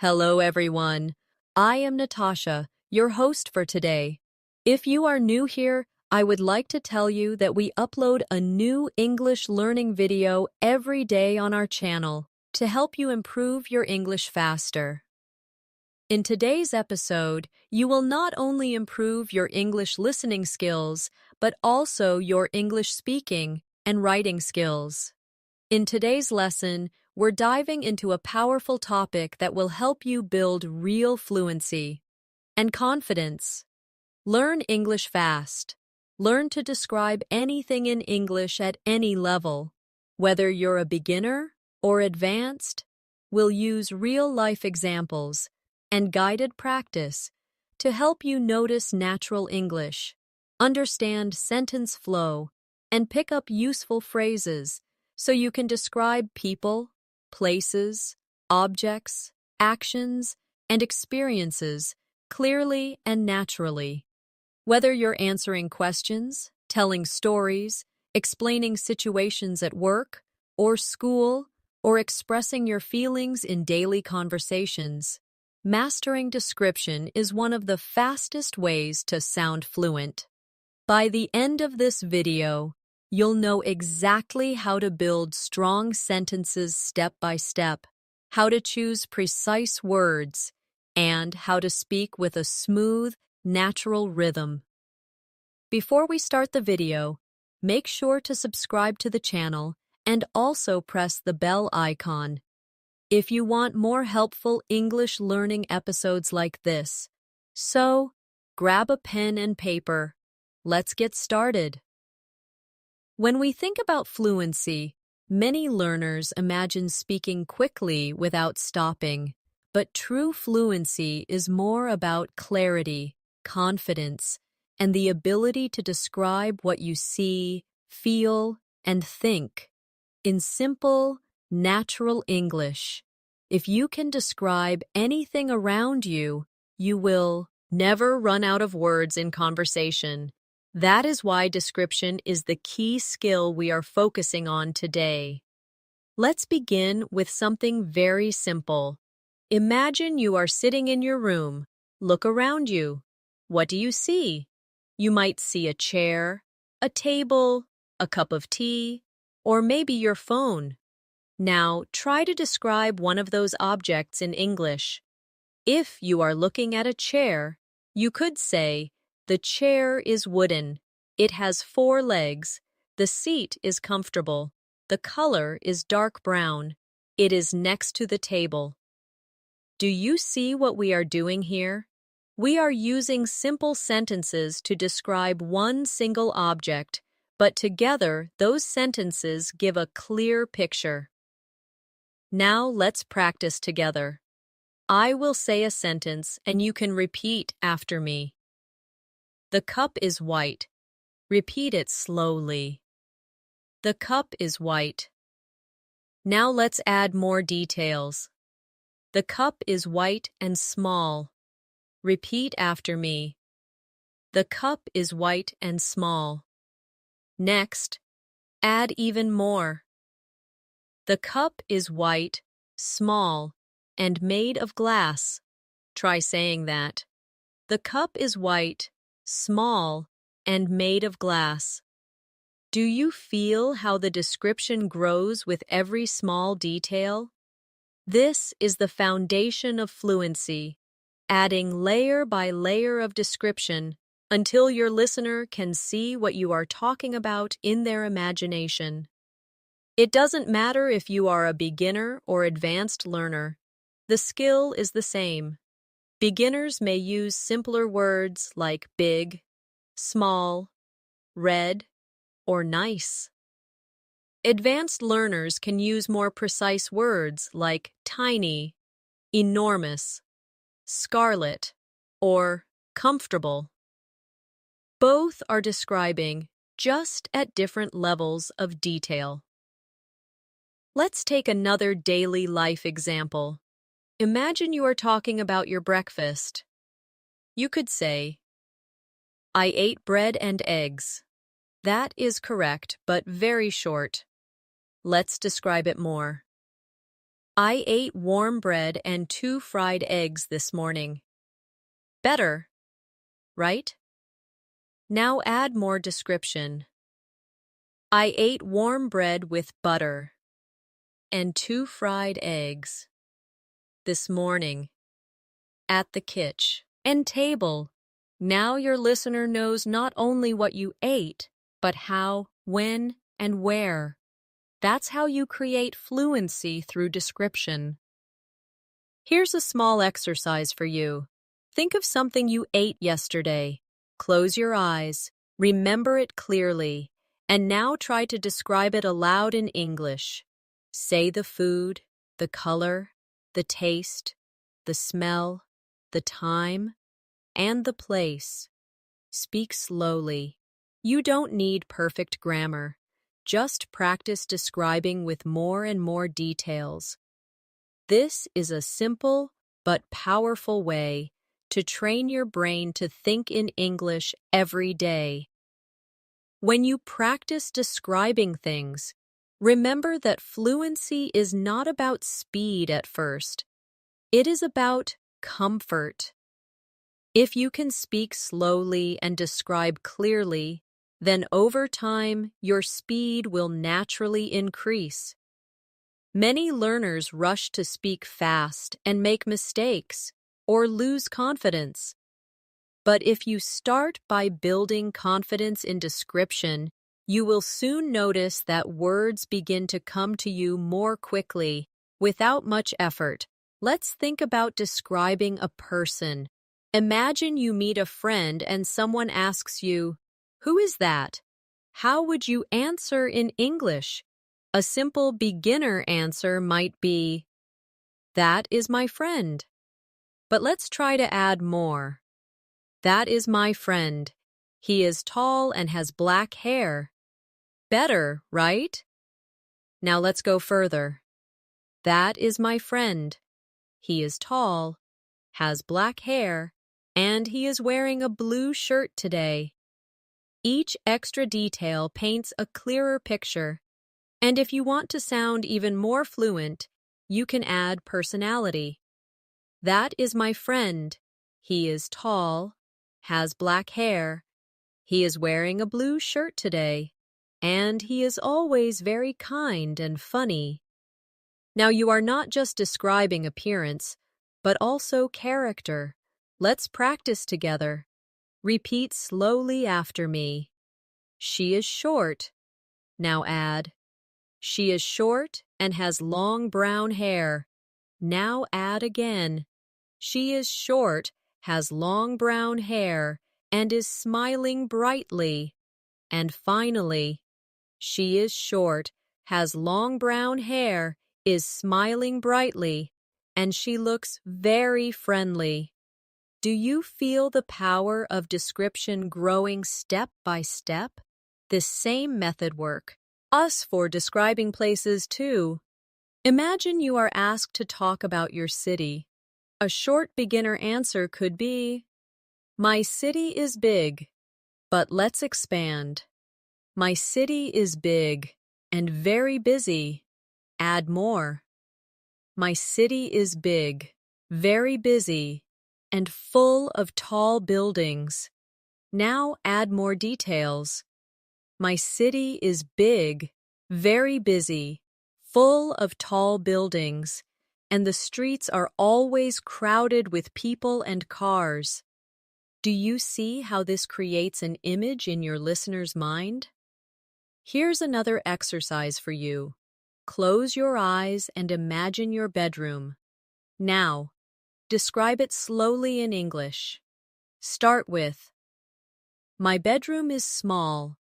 Hello, everyone. I am Natasha, your host for today. If you are new here, I would like to tell you that we upload a new English learning video every day on our channel to help you improve your English faster. In today's episode, you will not only improve your English listening skills, but also your English speaking and writing skills. In today's lesson, we're diving into a powerful topic that will help you build real fluency and confidence. Learn English fast. Learn to describe anything in English at any level. Whether you're a beginner or advanced, we'll use real-life examples and guided practice to help you notice natural English, understand sentence flow, and pick up useful phrases so you can describe people, places, objects, actions, and experiences clearly and naturally. Whether you're answering questions, telling stories, explaining situations at work or school, or expressing your feelings in daily conversations, mastering description is one of the fastest ways to sound fluent. By the end of this video, you'll know exactly how to build strong sentences step by step, how to choose precise words, and how to speak with a smooth, natural rhythm. Before we start the video, make sure to subscribe to the channel and also press the bell icon. If you want more helpful English learning episodes like this, so grab a pen and paper. Let's get started. When we think about fluency, many learners imagine speaking quickly without stopping, but true fluency is more about clarity, confidence, and the ability to describe what you see, feel, and think in simple, natural English. If you can describe anything around you, you will never run out of words in conversation. That is why description is the key skill we are focusing on today. Let's begin with something very simple. Imagine you are sitting in your room. Look around you. What do you see? You might see a chair, a table, a cup of tea, or maybe your phone. Now, try to describe one of those objects in English. If you are looking at a chair, you could say, "The chair is wooden. It has 4 legs. The seat is comfortable. The color is dark brown. It is next to the table." Do you see what we are doing here? We are using simple sentences to describe one single object, but together those sentences give a clear picture. Now let's practice together. I will say a sentence and you can repeat after me. The cup is white. Repeat it slowly. The cup is white. Now let's add more details. The cup is white and small. Repeat after me. The cup is white and small. Next, add even more. The cup is white, small, and made of glass. Try saying that. The cup is white, small, and made of glass. Do you feel how the description grows with every small detail? This is the foundation of fluency, adding layer by layer of description until your listener can see what you are talking about in their imagination. It doesn't matter if you are a beginner or advanced learner. The skill is the same. Beginners may use simpler words like big, small, red, or nice. Advanced learners can use more precise words like tiny, enormous, scarlet, or comfortable. Both are describing, just at different levels of detail. Let's take another daily life example. Imagine you are talking about your breakfast. You could say, I ate bread and eggs. That is correct, but very short. Let's describe it more. I ate warm bread and 2 fried eggs this morning. Better, right? Now add more description. I ate warm bread with butter and 2 fried eggs this morning at the kitchen and table. Now your listener knows not only what you ate, but how, when, and where. That's how you create fluency through description. Here's a small exercise for you. Think of something you ate yesterday. Close your eyes, remember it clearly, and now try to describe it aloud in English. Say the food, the color, the taste, the smell, the time, and the place. Speak slowly. You don't need perfect grammar. Just practice describing with more and more details. This is a simple but powerful way to train your brain to think in English every day. When you practice describing things, remember that fluency is not about speed at first. It is about comfort. If you can speak slowly and describe clearly, then over time your speed will naturally increase. Many learners rush to speak fast and make mistakes or lose confidence. But if you start by building confidence in description, you will soon notice that words begin to come to you more quickly, without much effort. Let's think about describing a person. Imagine you meet a friend and someone asks you, "Who is that?" How would you answer in English? A simple beginner answer might be, "That is my friend." But let's try to add more. That is my friend. He is tall and has black hair. Better, right? Now let's go further. That is my friend. He is tall, has black hair, and he is wearing a blue shirt today. Each extra detail paints a clearer picture. And if you want to sound even more fluent, you can add personality. That is my friend. He is tall, has black hair. He is wearing a blue shirt today, and he is always very kind and funny. Now you are not just describing appearance, but also character. Let's practice together. Repeat slowly after me. She is short. Now add, she is short and has long brown hair. Now add again. She is short, has long brown hair, and is smiling brightly. And finally, she is short, has long brown hair, is smiling brightly, and she looks very friendly. Do you feel the power of description growing step by step? This same method works for describing places too. Imagine you are asked to talk about your city. A short beginner answer could be, "My city is big." But let's expand. My city is big and very busy. Add more. My city is big, very busy, and full of tall buildings. Now add more details. My city is big, very busy, full of tall buildings, and the streets are always crowded with people and cars. Do you see how this creates an image in your listener's mind? Here's another exercise for you. Close your eyes and imagine your bedroom. Now, describe it slowly in English. Start with, "My bedroom is small."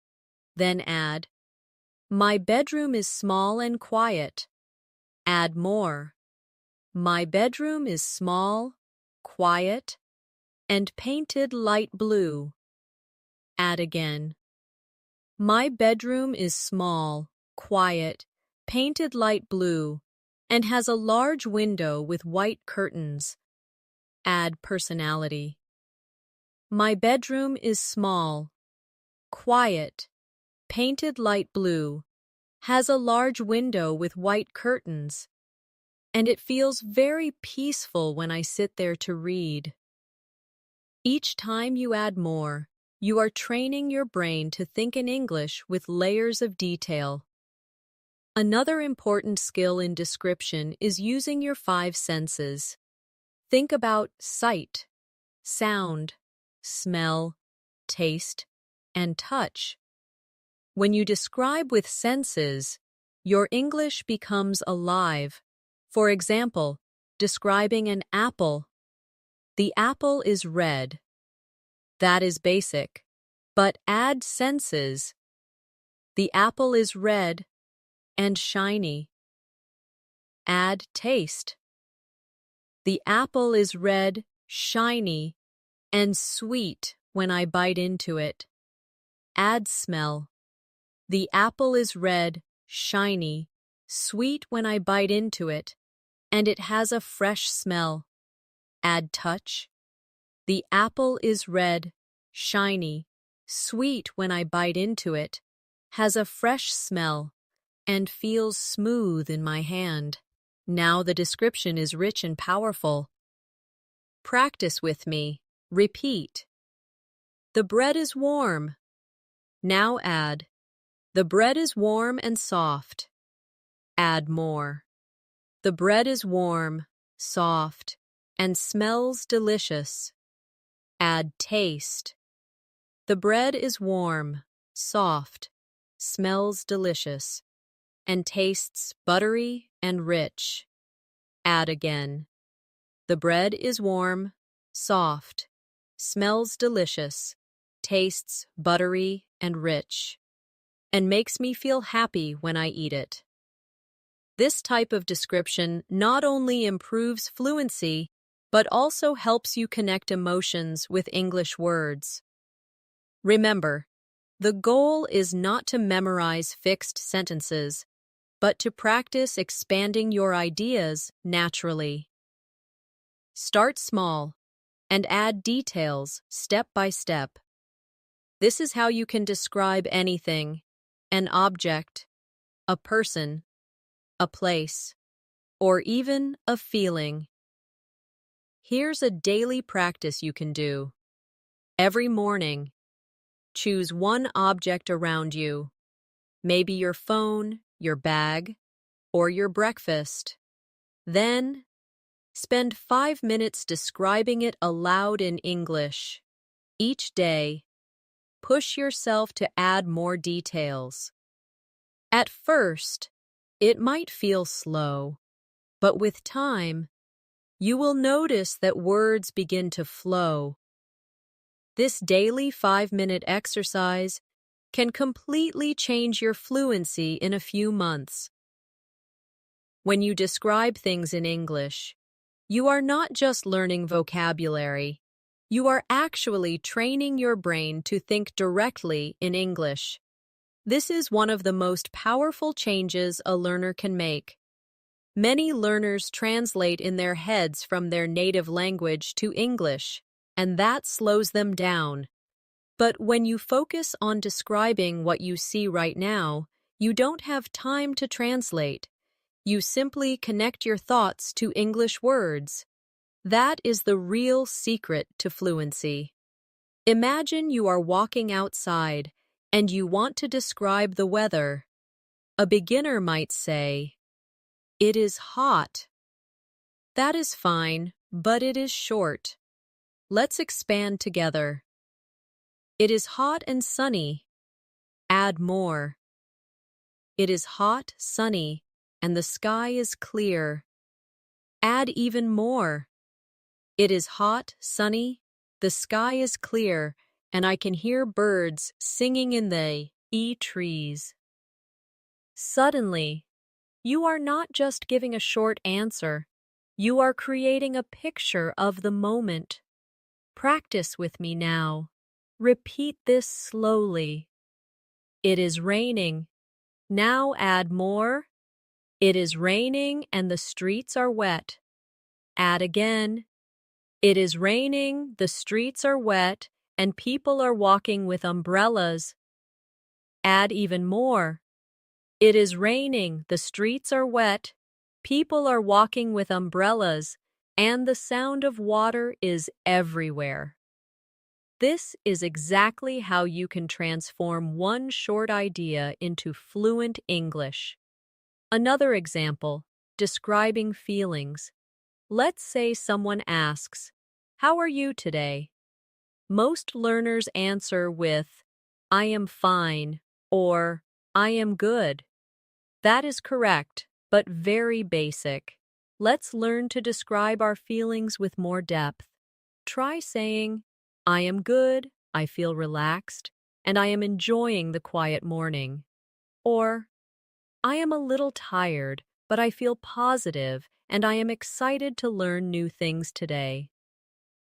Then add, "My bedroom is small and quiet." Add more. My bedroom is small, quiet, and painted light blue. Add again. My bedroom is small, quiet, painted light blue, and has a large window with white curtains. Add personality. My bedroom is small, quiet, painted light blue, has a large window with white curtains. and it feels very peaceful when I sit there to read. Each time you add more, you are training your brain to think in English with layers of detail. Another important skill in description is using your 5 senses. Think about sight, sound, smell, taste, and touch. When you describe with senses, your English becomes alive. For example, describing an apple. The apple is red. That is basic. But add senses. The apple is red and shiny. Add taste. The apple is red, shiny, and sweet when I bite into it. Add smell. The apple is red, shiny, sweet when I bite into it, and it has a fresh smell. Add touch. The apple is red, shiny, sweet when I bite into it, has a fresh smell, and feels smooth in my hand. Now the description is rich and powerful. Practice with me. Repeat. The bread is warm. Now add. The bread is warm and soft. Add more. The bread is warm, soft, and smells delicious. Add taste. The bread is warm, soft, smells delicious, and tastes buttery and rich. Add again. The bread is warm, soft, smells delicious, tastes buttery and rich, and makes me feel happy when I eat it. This type of description not only improves fluency, but also helps you connect emotions with English words. Remember, the goal is not to memorize fixed sentences, but to practice expanding your ideas naturally. Start small and add details step by step. This is how you can describe anything: an object, a person, a place, or even a feeling. Here's a daily practice you can do. Every morning, choose one object around you, maybe your phone, your bag, or your breakfast. Then, spend 5 minutes describing it aloud in English. Each day, push yourself to add more details. At first, it might feel slow, but with time, you will notice that words begin to flow. This daily 5-minute exercise can completely change your fluency in a few months. When you describe things in English, you are not just learning vocabulary, you are actually training your brain to think directly in English. This is one of the most powerful changes a learner can make. Many learners translate in their heads from their native language to English, and that slows them down. But when you focus on describing what you see right now, you don't have time to translate. You simply connect your thoughts to English words. That is the real secret to fluency. Imagine you are walking outside and you want to describe the weather. A beginner might say, "It is hot." That is fine, but it is short. Let's expand together. It is hot and sunny. Add more. It is hot, sunny, and the sky is clear. Add even more. It is hot, sunny, the sky is clear, and I can hear birds singing in the trees. Suddenly, you are not just giving a short answer. You are creating a picture of the moment. Practice with me now. Repeat this slowly. It is raining. Now add more. It is raining and the streets are wet. Add again. It is raining, the streets are wet, and people are walking with umbrellas. Add even more. It is raining, the streets are wet, People are walking with umbrellas, and the sound of water is everywhere. This is exactly how you can transform one short idea into fluent English. Another example, describing feelings. Let's say someone asks, "How are you today?" Most learners answer with, "I am fine," or "I am good." That is correct, but very basic. Let's learn to describe our feelings with more depth. Try saying, "I am good, I feel relaxed, and I am enjoying the quiet morning." Or, "I am a little tired, but I feel positive and I am excited to learn new things today."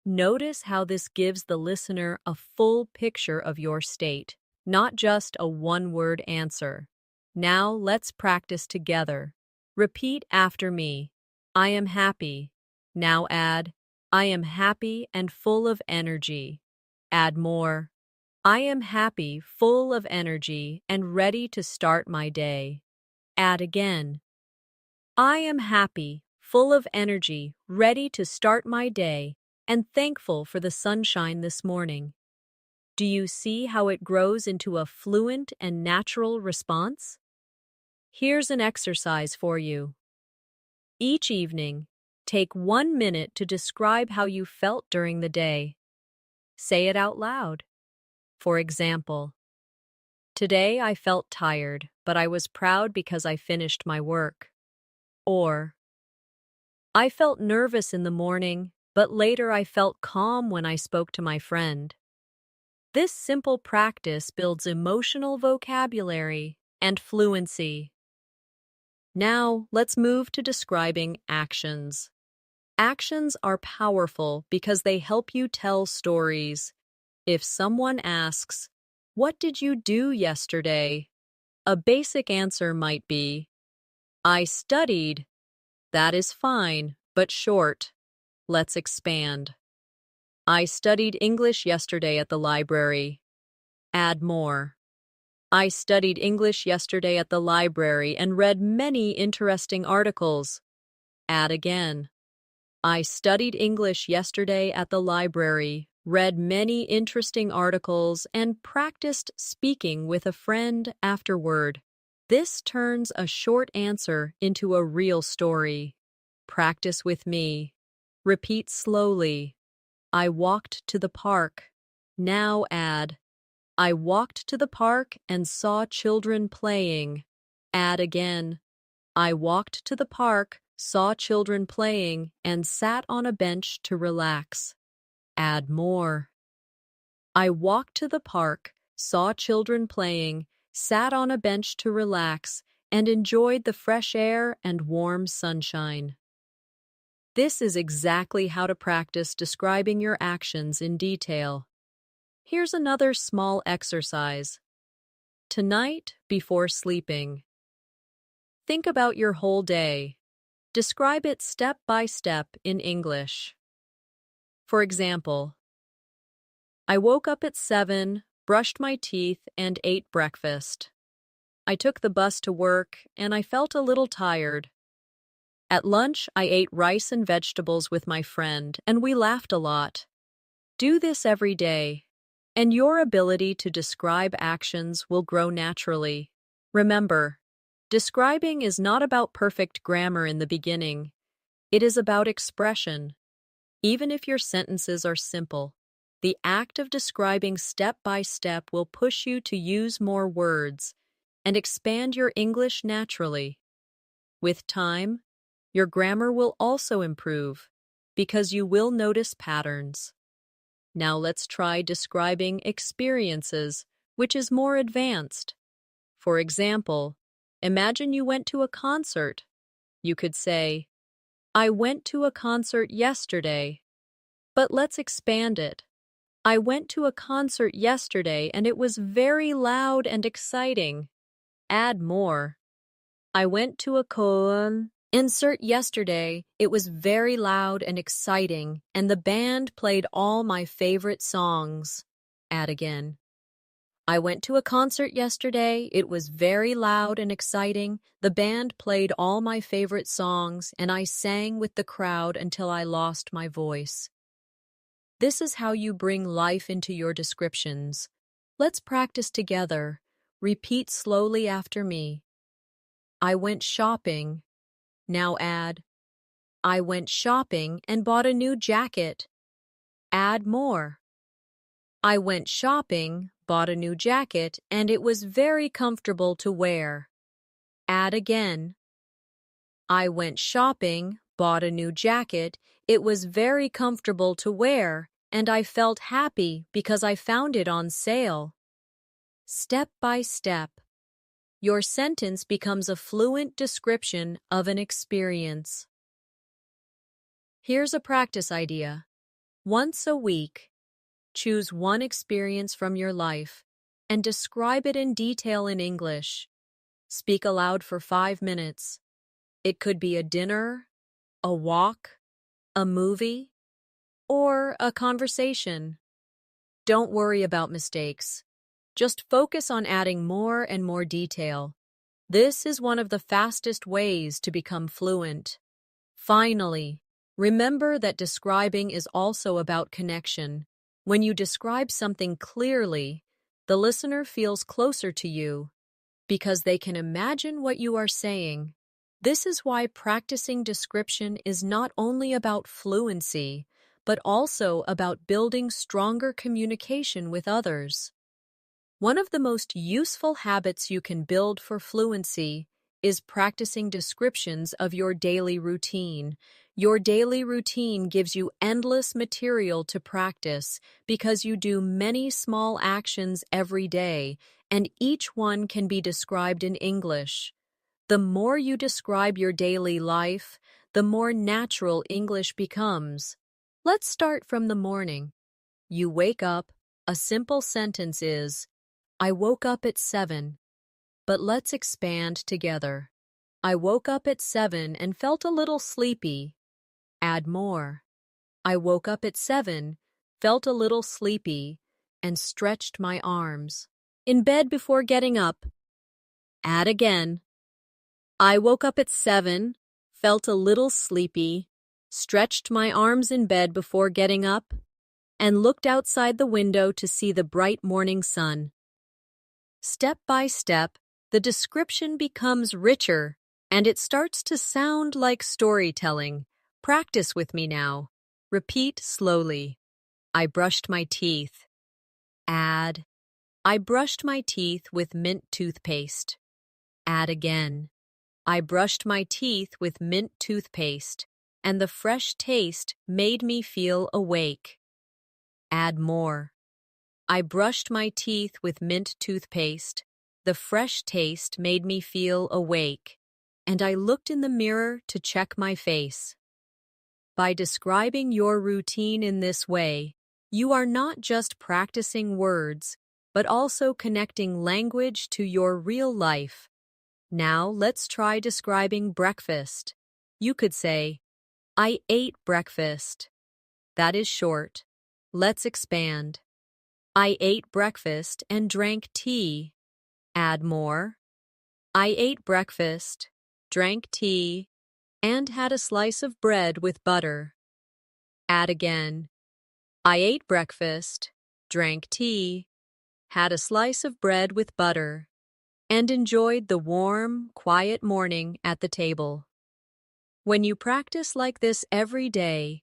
Notice how this gives the listener a full picture of your state, not just a one-word answer. Now let's practice together. Repeat after me. I am happy. Now add, I am happy and full of energy. Add more. I am happy, full of energy, and ready to start my day. Add again. I am happy, full of energy, ready to start my day, and thankful for the sunshine this morning. Do you see how it grows into a fluent and natural response? Here's an exercise for you. Each evening, take 1 minute to describe how you felt during the day. Say it out loud. For example, today I felt tired, but I was proud because I finished my work. Or, I felt nervous in the morning, but later I felt calm when I spoke to my friend. This simple practice builds emotional vocabulary and fluency. Now, let's move to describing actions. Actions are powerful because they help you tell stories. If someone asks, "What did you do yesterday?" a basic answer might be, "I studied." That is fine, but short. Let's expand. I studied English yesterday at the library. Add more. I studied English yesterday at the library and read many interesting articles. Add again. I studied English yesterday at the library, read many interesting articles, and practiced speaking with a friend afterward. This turns a short answer into a real story. Practice with me. Repeat slowly. I walked to the park. Now add, I walked to the park and saw children playing. Add again. I walked to the park, saw children playing, and sat on a bench to relax. Add more. I walked to the park, saw children playing, sat on a bench to relax, and enjoyed the fresh air and warm sunshine. This is exactly how to practice describing your actions in detail. Here's another small exercise. Tonight, before sleeping, think about your whole day. Describe it step by step in English. For example, I woke up at 7, brushed my teeth, and ate breakfast. I took the bus to work, and I felt a little tired. At lunch, I ate rice and vegetables with my friend, and we laughed a lot. Do this every day, and your ability to describe actions will grow naturally. Remember, describing is not about perfect grammar in the beginning. It is about expression. Even if your sentences are simple, the act of describing step by step will push you to use more words and expand your English naturally. With time, your grammar will also improve because you will notice patterns. Now let's try describing experiences, which is more advanced. For example, imagine you went to a concert. You could say, I went to a concert yesterday. But let's expand it. I went to a concert yesterday and it was very loud and exciting. Add more. I went to a concert yesterday. It was very loud and exciting, and the band played all my favorite songs. Add again. I went to a concert yesterday. It was very loud and exciting. The band played all my favorite songs, and I sang with the crowd until I lost my voice. This is how you bring life into your descriptions. Let's practice together. Repeat slowly after me. I went shopping. Now add, I went shopping and bought a new jacket. Add more. I went shopping, bought a new jacket, and it was very comfortable to wear. Add again. I went shopping, bought a new jacket, it was very comfortable to wear, and I felt happy because I found it on sale. Step by step, your sentence becomes a fluent description of an experience. Here's a practice idea. Once a week, choose one experience from your life and describe it in detail in English. Speak aloud for 5 minutes. It could be a dinner, a walk, a movie, or a conversation. Don't worry about mistakes. Just focus on adding more and more detail. This is one of the fastest ways to become fluent. Finally, remember that describing is also about connection. When you describe something clearly, the listener feels closer to you because they can imagine what you are saying. This is why practicing description is not only about fluency, but also about building stronger communication with others. One of the most useful habits you can build for fluency is practicing descriptions of your daily routine. Your daily routine gives you endless material to practice because you do many small actions every day, and each one can be described in English. The more you describe your daily life, the more natural English becomes. Let's start from the morning. You wake up. A simple sentence is, I woke up at 7. But let's expand together. I woke up at 7 and felt a little sleepy. Add more. I woke up at 7, felt a little sleepy, and stretched my arms. In bed before getting up. Add again. I woke up at 7, felt a little sleepy, stretched my arms in bed before getting up, and looked outside the window to see the bright morning sun. Step by step, the description becomes richer, and it starts to sound like storytelling. Practice with me now. Repeat slowly. I brushed my teeth. Add, I brushed my teeth with mint toothpaste. Add again. I brushed my teeth with mint toothpaste, and the fresh taste made me feel awake. Add more. I brushed my teeth with mint toothpaste. The fresh taste made me feel awake, and I looked in the mirror to check my face. By describing your routine in this way, you are not just practicing words, but also connecting language to your real life. Now let's try describing breakfast. You could say, I ate breakfast. That is short. Let's expand. I ate breakfast and drank tea. Add more. I ate breakfast, drank tea, and had a slice of bread with butter. Add again. I ate breakfast, drank tea, had a slice of bread with butter, and enjoyed the warm, quiet morning at the table. When you practice like this every day,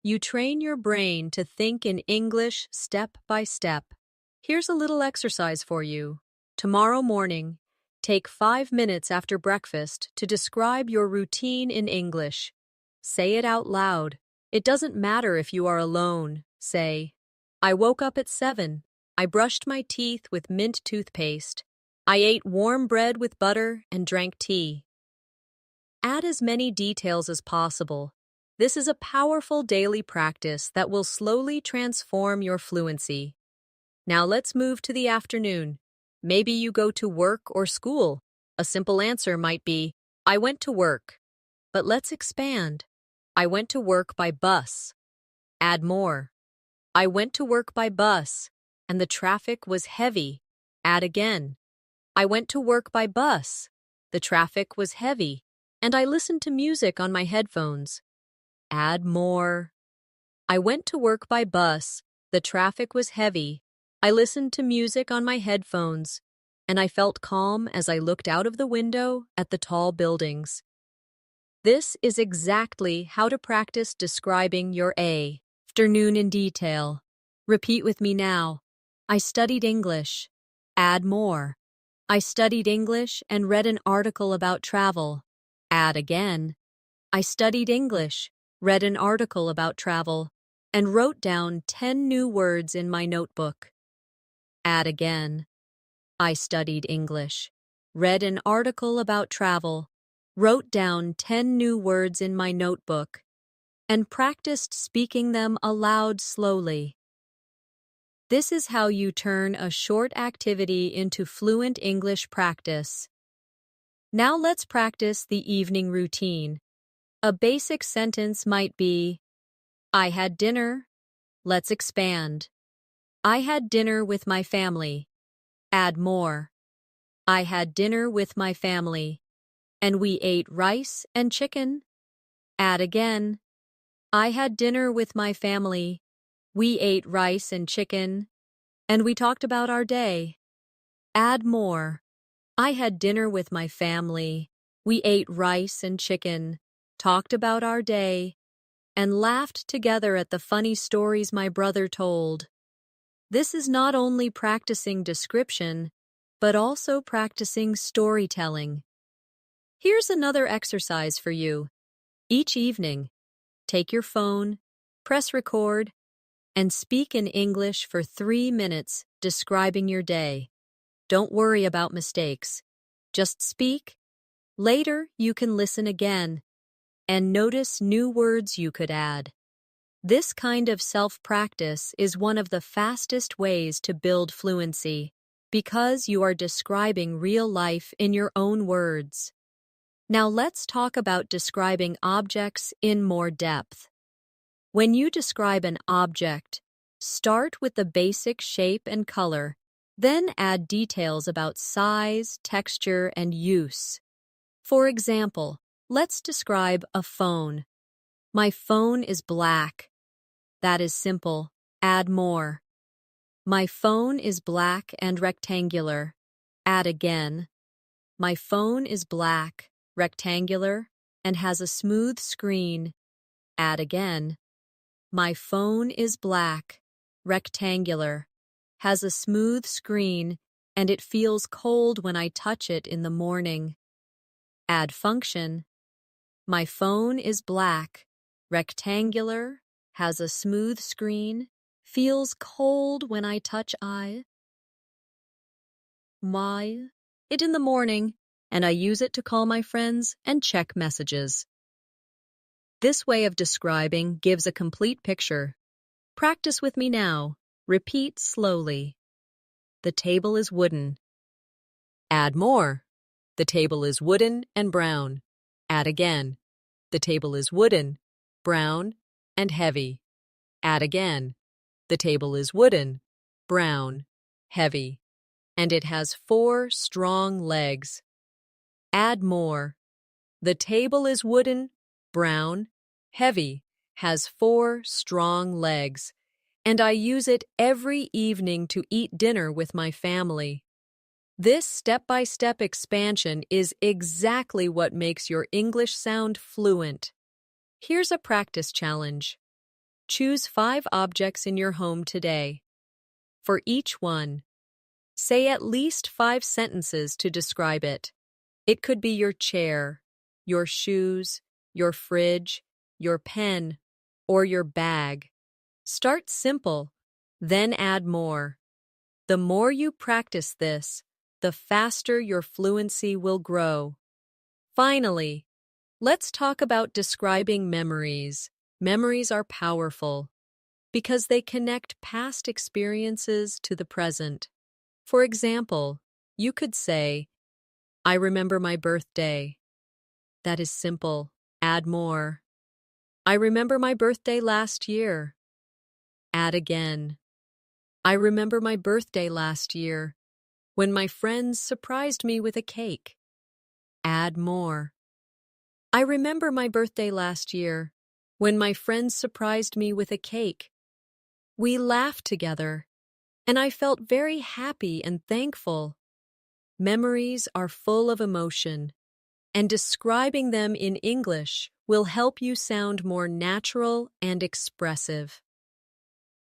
you train your brain to think in English step by step. Here's a little exercise for you. Tomorrow morning, take 5 minutes after breakfast to describe your routine in English. Say it out loud. It doesn't matter if you are alone. Say, I woke up at 7. I brushed my teeth with mint toothpaste. I ate warm bread with butter and drank tea. Add as many details as possible. This is a powerful daily practice that will slowly transform your fluency. Now let's move to the afternoon. Maybe you go to work or school. A simple answer might be, I went to work. But let's expand. I went to work by bus. Add more. I went to work by bus, and the traffic was heavy. Add again. I went to work by bus. The traffic was heavy, and I listened to music on my headphones. Add more. I went to work by bus. The traffic was heavy. I listened to music on my headphones, and I felt calm as I looked out of the window at the tall buildings. This is exactly how to practice describing your afternoon in detail. Repeat with me now. I studied English. Add more. I studied English and read an article about travel. Add again. I studied English, read an article about travel, and wrote down 10 new words in my notebook. Add again. I studied English, read an article about travel, wrote down 10 new words in my notebook, and practiced speaking them aloud slowly. This is how you turn a short activity into fluent English practice. Now let's practice the evening routine. A basic sentence might be, I had dinner. Let's expand. I had dinner with my family. Add more. I had dinner with my family, and we ate rice and chicken. Add again. I had dinner with my family. We ate rice and chicken, and we talked about our day. Add more. I had dinner with my family. We ate rice and chicken, talked about our day, and laughed together at the funny stories my brother told. This is not only practicing description, but also practicing storytelling. Here's another exercise for you. Each evening, take your phone, press record, and speak in English for 3 minutes describing your day. Don't worry about mistakes. Just speak. Later, you can listen again and notice new words you could add. This kind of self-practice is one of the fastest ways to build fluency because you are describing real life in your own words. Now let's talk about describing objects in more depth. When you describe an object, start with the basic shape and color, then add details about size, texture, and use. For example, let's describe a phone. My phone is black. That is simple. Add more. My phone is black and rectangular. Add again. My phone is black, rectangular, and has a smooth screen. Add again. My phone is black, rectangular, has a smooth screen, and it feels cold when I touch it in the morning. Add function. My phone is black, rectangular, has a smooth screen, feels cold when I touch it in the morning, and I use it to call my friends and check messages. This way of describing gives a complete picture. Practice with me now. Repeat slowly. The table is wooden. Add more. The table is wooden and brown. Add again. The table is wooden, brown, and heavy. Add again. The table is wooden, brown, heavy, and it has 4 strong legs. Add more. The table is wooden, brown, heavy, has 4 strong legs, and I use it every evening to eat dinner with my family. This step-by-step expansion is exactly what makes your English sound fluent. Here's a practice challenge. Choose 5 objects in your home today. For each one, say at least 5 sentences to describe it. It could be your chair, your shoes, your fridge, your pen, or your bag. Start simple, then add more. The more you practice this, the faster your fluency will grow. Finally, let's talk about describing memories. Memories are powerful because they connect past experiences to the present. For example, you could say, I remember my birthday. That is simple. Add more. I remember my birthday last year. Add again. I remember my birthday last year. When my friends surprised me with a cake. Add more. I remember my birthday last year, when my friends surprised me with a cake. We laughed together, and I felt very happy and thankful. Memories are full of emotion, and describing them in English will help you sound more natural and expressive.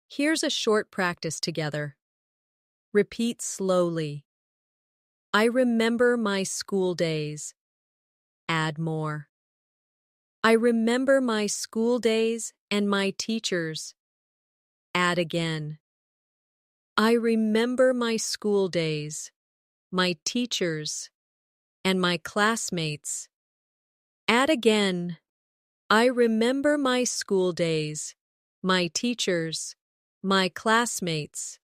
Here's a short practice together. Repeat slowly. I remember my school days. Add more. I remember my school days and my teachers. Add again. I remember my school days, my teachers, and my classmates. Add again. I remember my school days, my teachers, my classmates,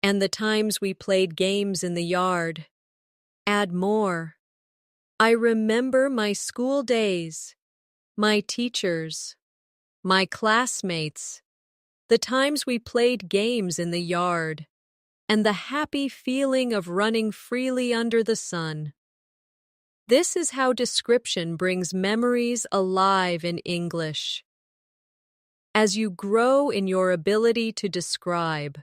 and the times we played games in the yard. Add more. I remember my school days, my teachers, my classmates, the times we played games in the yard, and the happy feeling of running freely under the sun. This is how description brings memories alive in English. As you grow in your ability to describe,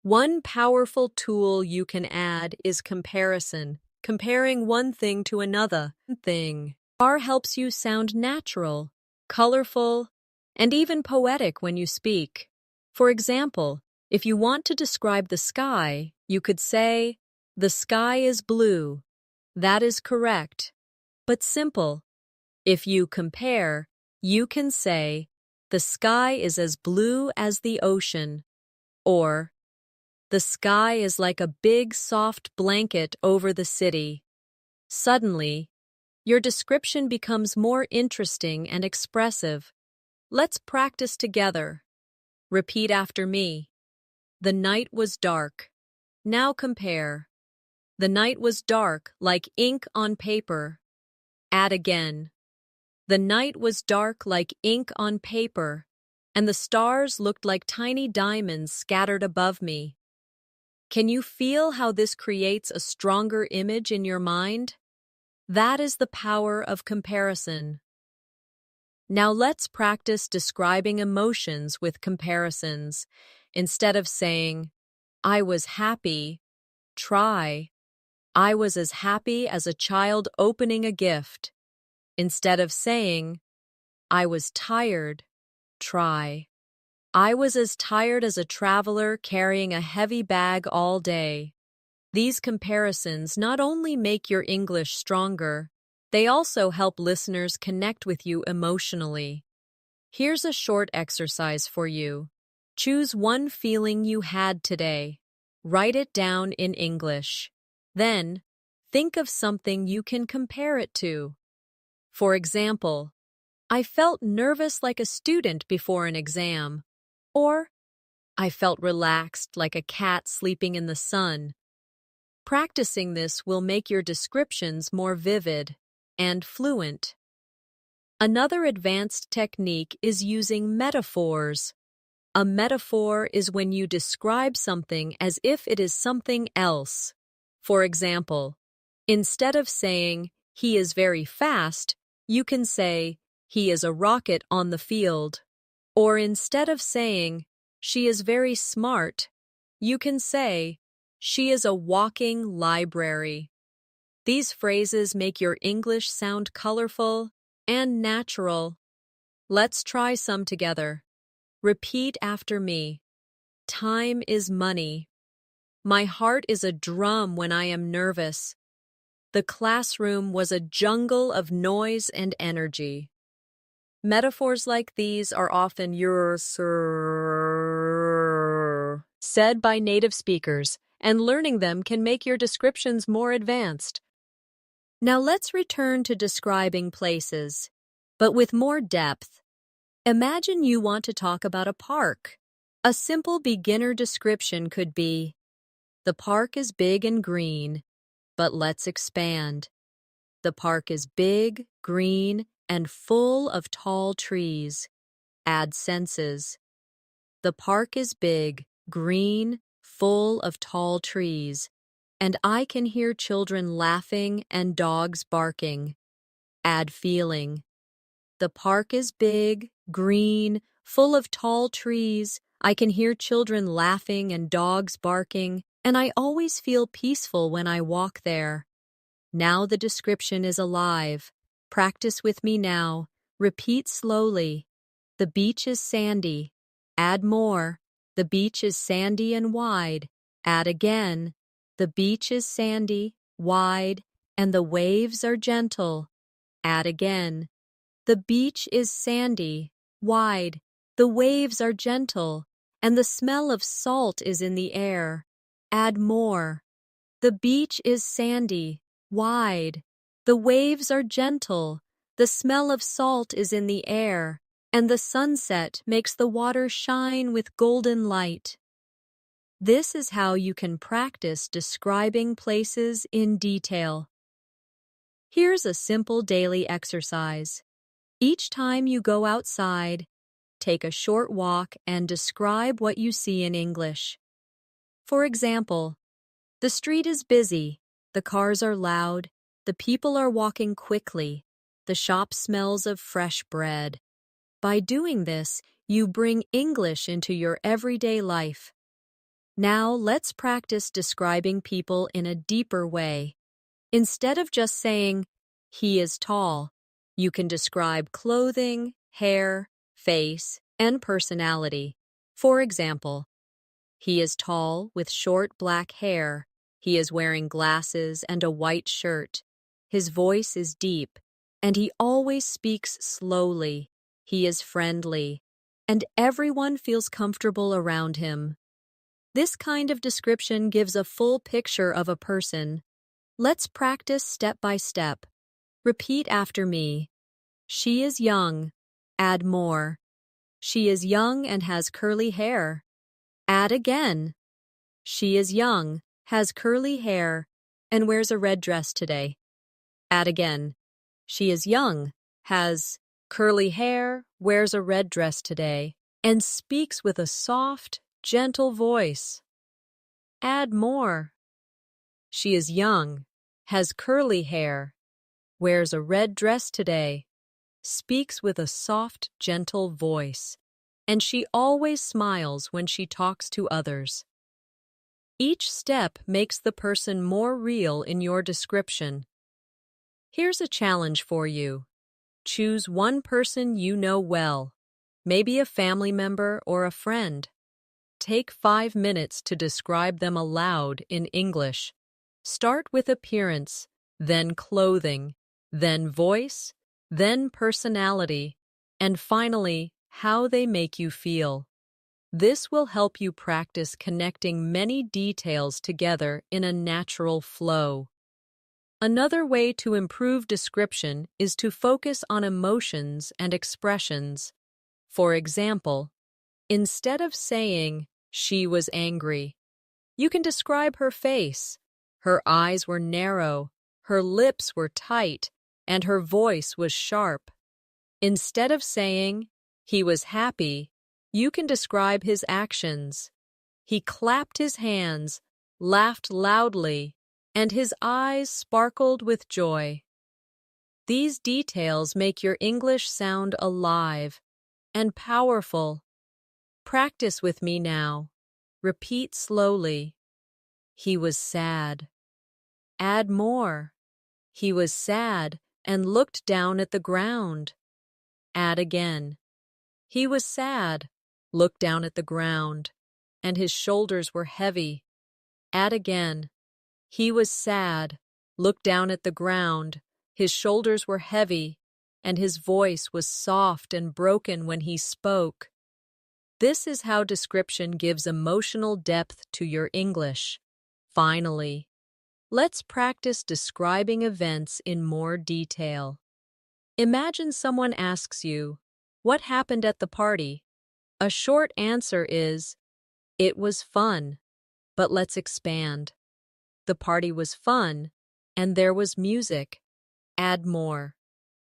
one powerful tool you can add is comparison, comparing one thing to another thing. R helps you sound natural, colorful, and even poetic when you speak. For example, if you want to describe the sky, you could say, "The sky is blue." That is correct, but simple. If you compare, you can say, "The sky is as blue as the ocean," or "The sky is like a big soft blanket over the city." Suddenly, your description becomes more interesting and expressive. Let's practice together. Repeat after me. The night was dark. Now compare. The night was dark like ink on paper. Add again. The night was dark like ink on paper, and the stars looked like tiny diamonds scattered above me. Can you feel how this creates a stronger image in your mind? That is the power of comparison. Now let's practice describing emotions with comparisons. Instead of saying, "I was happy," try, "I was as happy as a child opening a gift." Instead of saying, "I was tired," try, "I was as tired as a traveler carrying a heavy bag all day." These comparisons not only make your English stronger, they also help listeners connect with you emotionally. Here's a short exercise for you. Choose one feeling you had today. Write it down in English. Then, think of something you can compare it to. For example, "I felt nervous like a student before an exam," or "I felt relaxed like a cat sleeping in the sun." Practicing this will make your descriptions more vivid and fluent. Another advanced technique is using metaphors. A metaphor is when you describe something as if it is something else. For example, instead of saying, "He is very fast," you can say, "He is a rocket on the field." Or instead of saying, "She is very smart," you can say, "She is a walking library." These phrases make your English sound colorful and natural. Let's try some together. Repeat after me. Time is money. My heart is a drum when I am nervous. The classroom was a jungle of noise and energy. Metaphors like these are often said by native speakers, and learning them can make your descriptions more advanced. Now let's return to describing places, but with more depth. Imagine you want to talk about a park. A simple beginner description could be, "The park is big and green, but let's expand. The park is big, green, and full of tall trees." Add senses. The park is big, green, full of tall trees. and I can hear children laughing and dogs barking. Add feeling. The park is big, green, full of tall trees. I can hear children laughing and dogs barking, and I always feel peaceful when I walk there. Now the description is alive. Practice with me now. Repeat slowly. The beach is sandy. Add more. The beach is sandy and wide. Add again. The beach is sandy, wide, and the waves are gentle. Add again. The beach is sandy, wide, the waves are gentle, and the smell of salt is in the air. Add more. The beach is sandy, wide, the waves are gentle, the smell of salt is in the air, and the sunset makes the water shine with golden light. This is how you can practice describing places in detail. Here's a simple daily exercise. Each time you go outside, take a short walk and describe what you see in English. For example, the street is busy, the cars are loud, the people are walking quickly, the shop smells of fresh bread. By doing this, you bring English into your everyday life. Now let's practice describing people in a deeper way. Instead of just saying, "He is tall," you can describe clothing, hair, face, and personality. For example, he is tall with short black hair. He is wearing glasses and a white shirt. His voice is deep, and he always speaks slowly. He is friendly, and everyone feels comfortable around him. This kind of description gives a full picture of a person. Let's practice step by step. Repeat after me. She is young. Add more. She is young and has curly hair. Add again. She is young, has curly hair, and wears a red dress today. Add again. She is young, has curly hair, wears a red dress today, and speaks with a soft, gentle voice. Add more. She is young, has curly hair, wears a red dress today, speaks with a soft, gentle voice, and she always smiles when she talks to others. Each step makes the person more real in your description. Here's a challenge for you. Choose one person you know well, maybe a family member or a friend. Take 5 minutes to describe them aloud in English. Start with appearance, then clothing, then voice, then personality, and finally, how they make you feel. This will help you practice connecting many details together in a natural flow. Another way to improve description is to focus on emotions and expressions. For example, instead of saying, "She was angry," you can describe her face. Her eyes were narrow, her lips were tight, and her voice was sharp. Instead of saying, "He was happy," you can describe his actions. He clapped his hands, laughed loudly, and his eyes sparkled with joy. These details make your English sound alive and powerful. Practice with me now. Repeat slowly. He was sad. Add more. He was sad and looked down at the ground. Add again. He was sad, looked down at the ground, and his shoulders were heavy. Add again. He was sad, looked down at the ground, his shoulders were heavy, and his voice was soft and broken when he spoke. This is how description gives emotional depth to your English. Finally, let's practice describing events in more detail. Imagine someone asks you, "What happened at the party?" A short answer is, "It was fun." But let's expand. The party was fun, and there was music. Add more.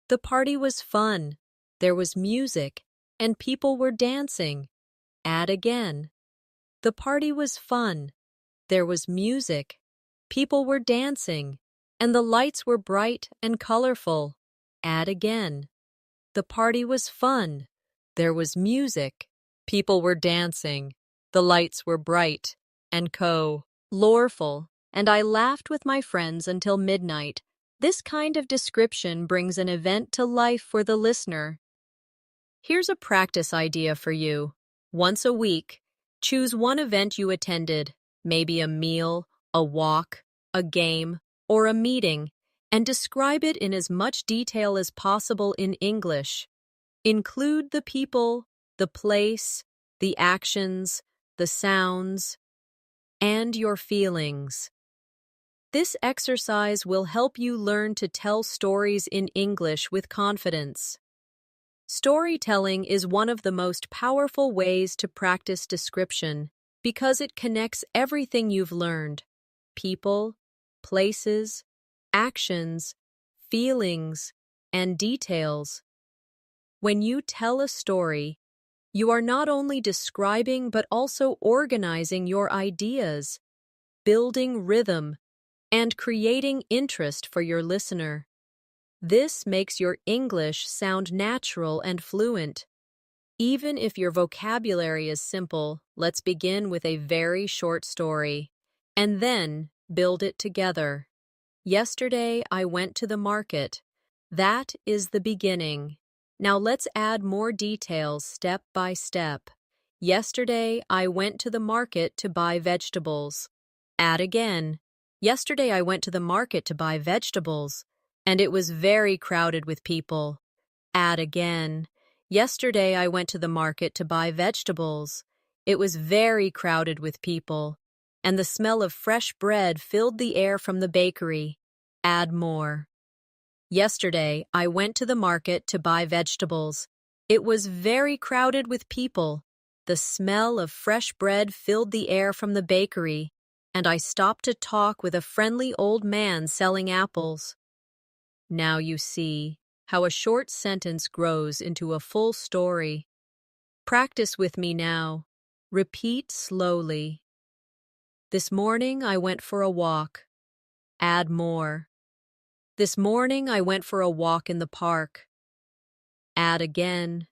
The party was fun, there was music, and people were dancing. Add again. The party was fun, there was music, People were dancing, and the lights were bright and colorful. Add again. The party was fun. There was music. People were dancing. The lights were bright and colorful, and I laughed with my friends until midnight. This kind of description brings an event to life for the listener. Here's a practice idea for you. Once a week, choose one event you attended, maybe a meal, a walk, a game, or a meeting, and describe it in as much detail as possible in English. Include the people, the place, the actions, the sounds, and your feelings. This exercise will help you learn to tell stories in English with confidence. Storytelling is one of the most powerful ways to practice description because it connects everything you've learned: people, places, actions, feelings, and details. When you tell a story, you are not only describing but also organizing your ideas, building rhythm, and creating interest for your listener. This makes your English sound natural and fluent. Even if your vocabulary is simple, let's begin with a very short story, and then build it together. Yesterday, I went to the market. That is the beginning. Now let's add more details step by step. Yesterday, I went to the market to buy vegetables. Add again. Yesterday, I went to the market to buy vegetables, and it was very crowded with people. Add again. Yesterday, I went to the market to buy vegetables. It was very crowded with people, and the smell of fresh bread filled the air from the bakery. Add more. Yesterday, I went to the market to buy vegetables. It was very crowded with people. The smell of fresh bread filled the air from the bakery, and I stopped to talk with a friendly old man selling apples. Now you see how a short sentence grows into a full story. Practice with me now. Repeat slowly. This morning I went for a walk. Add more. This morning I went for a walk in the park. Add again.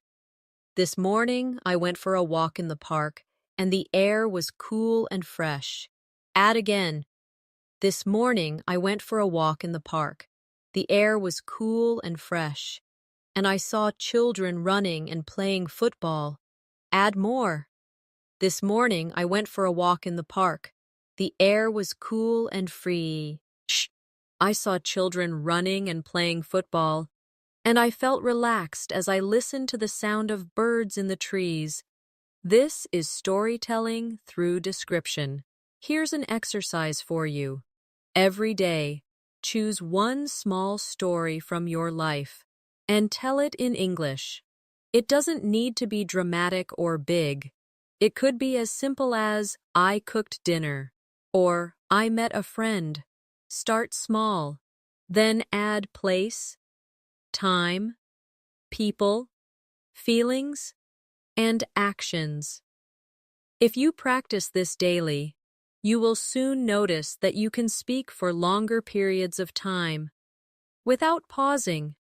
This morning I went for a walk in the park, and the air was cool and fresh. Add again. This morning I went for a walk in the park. The air was cool and fresh, and I saw children running and playing football. Add more. This morning I went for a walk in the park. The air was cool and free. I saw children running and playing football, and I felt relaxed as I listened to the sound of birds in the trees. This is storytelling through description. Here's an exercise for you. Every day, choose one small story from your life and tell it in English. It doesn't need to be dramatic or big. It could be as simple as, I cooked dinner, or I met a friend. Start small, then add place, time, people, feelings, and actions. If you practice this daily, you will soon notice that you can speak for longer periods of time without pausing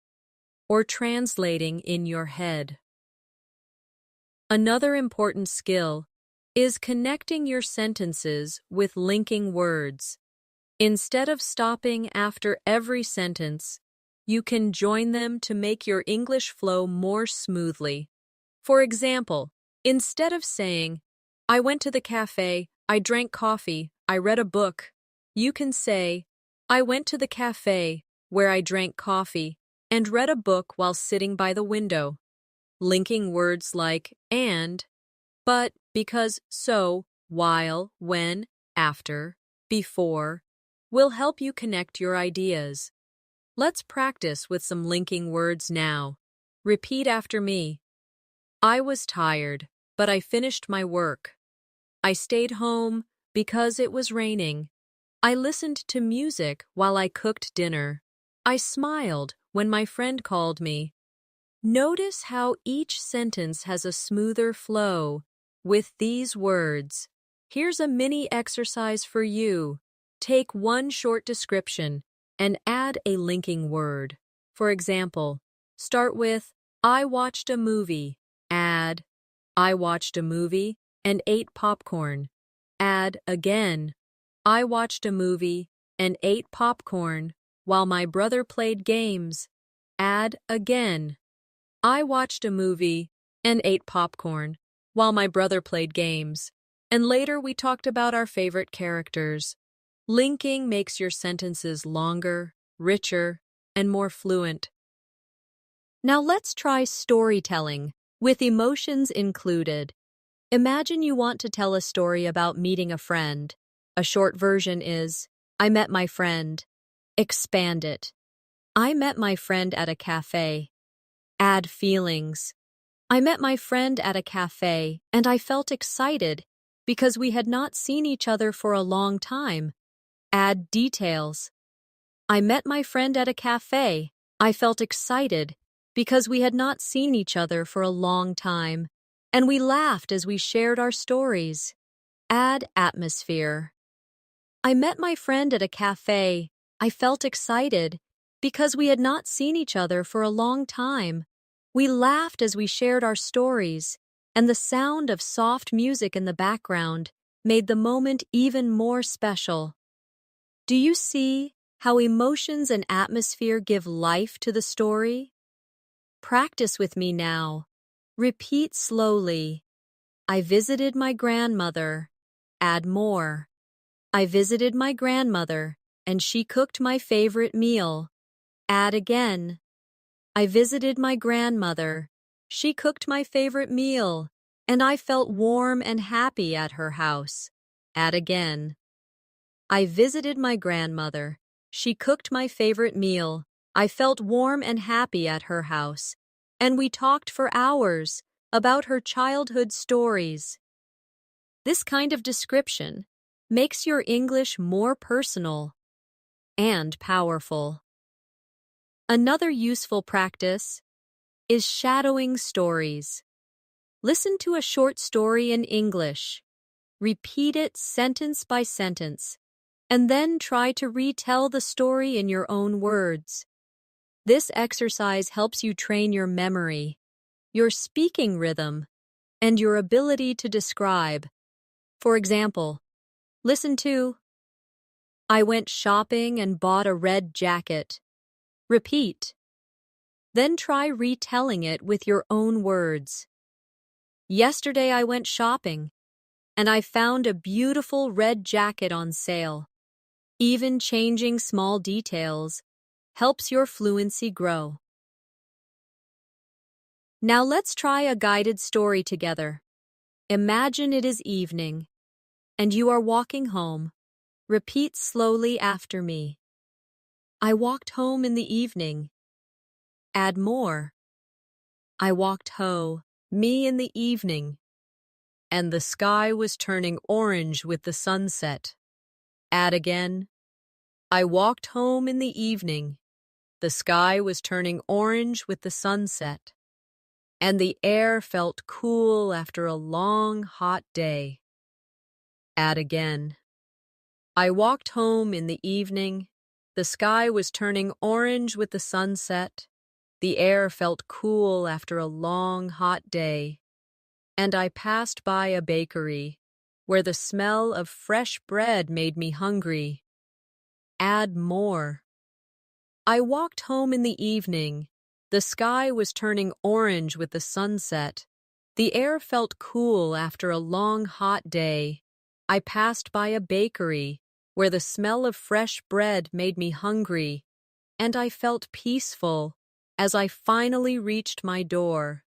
or translating in your head. Another important skill is connecting your sentences with linking words. Instead of stopping after every sentence, you can join them to make your English flow more smoothly. For example, instead of saying, I went to the cafe, I drank coffee, I read a book, you can say, I went to the cafe where I drank coffee and read a book while sitting by the window. Linking words like and, but, because, so, while, when, after, before, will help you connect your ideas. Let's practice with some linking words now. Repeat after me. I was tired, but I finished my work. I stayed home because it was raining. I listened to music while I cooked dinner. I smiled when my friend called me. Notice how each sentence has a smoother flow with these words. Here's a mini exercise for you. Take one short description and add a linking word. For example, start with, I watched a movie. Add, I watched a movie and ate popcorn. Add again, I watched a movie and ate popcorn while my brother played games. Add again, I watched a movie and ate popcorn while my brother played games. And later we talked about our favorite characters. Linking makes your sentences longer, richer, and more fluent. Now let's try storytelling, with emotions included. Imagine you want to tell a story about meeting a friend. A short version is, I met my friend. Expand it. I met my friend at a cafe. Add feelings. I met my friend at a cafe and I felt excited because we had not seen each other for a long time. Add details. I met my friend at a cafe. I felt excited because we had not seen each other for a long time, and we laughed as we shared our stories. Add atmosphere. I met my friend at a cafe. I felt excited because we had not seen each other for a long time. We laughed as we shared our stories, and the sound of soft music in the background made the moment even more special. Do you see how emotions and atmosphere give life to the story? Practice with me now. Repeat slowly. I visited my grandmother. Add more. I visited my grandmother, and she cooked my favorite meal. Add again. I visited my grandmother. She cooked my favorite meal, and I felt warm and happy at her house. Add again. I visited my grandmother. She cooked my favorite meal. I felt warm and happy at her house, and we talked for hours about her childhood stories. This kind of description makes your English more personal and powerful. Another useful practice is shadowing stories. Listen to a short story in English. Repeat it sentence by sentence, and then try to retell the story in your own words. This exercise helps you train your memory, your speaking rhythm, and your ability to describe. For example, listen to, I went shopping and bought a red jacket. Repeat. Then try retelling it with your own words. Yesterday I went shopping, and I found a beautiful red jacket on sale. Even changing small details helps your fluency grow. Now let's try a guided story together. Imagine it is evening, and you are walking home. Repeat slowly after me. I walked home in the evening. Add more. I walked me in the evening, and the sky was turning orange with the sunset. Add again. I walked home in the evening. The sky was turning orange with the sunset, and the air felt cool after a long, hot day. Add again. I walked home in the evening. The sky was turning orange with the sunset. The air felt cool after a long, hot day. And I passed by a bakery where the smell of fresh bread made me hungry. Add more. I walked home in the evening. The sky was turning orange with the sunset. The air felt cool after a long, hot day. I passed by a bakery where the smell of fresh bread made me hungry, and I felt peaceful as I finally reached my door.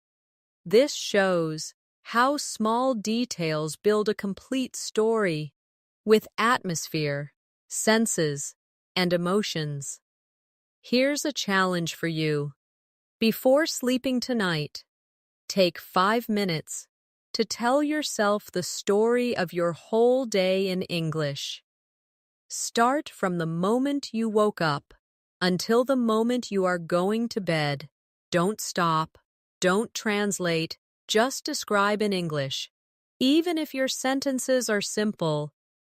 This shows how small details build a complete story with atmosphere, senses, and emotions. Here's a challenge for you. Before sleeping tonight, take 5 minutes to tell yourself the story of your whole day in English. Start from the moment you woke up until the moment you are going to bed. Don't stop. Don't translate. Just describe in English. Even if your sentences are simple,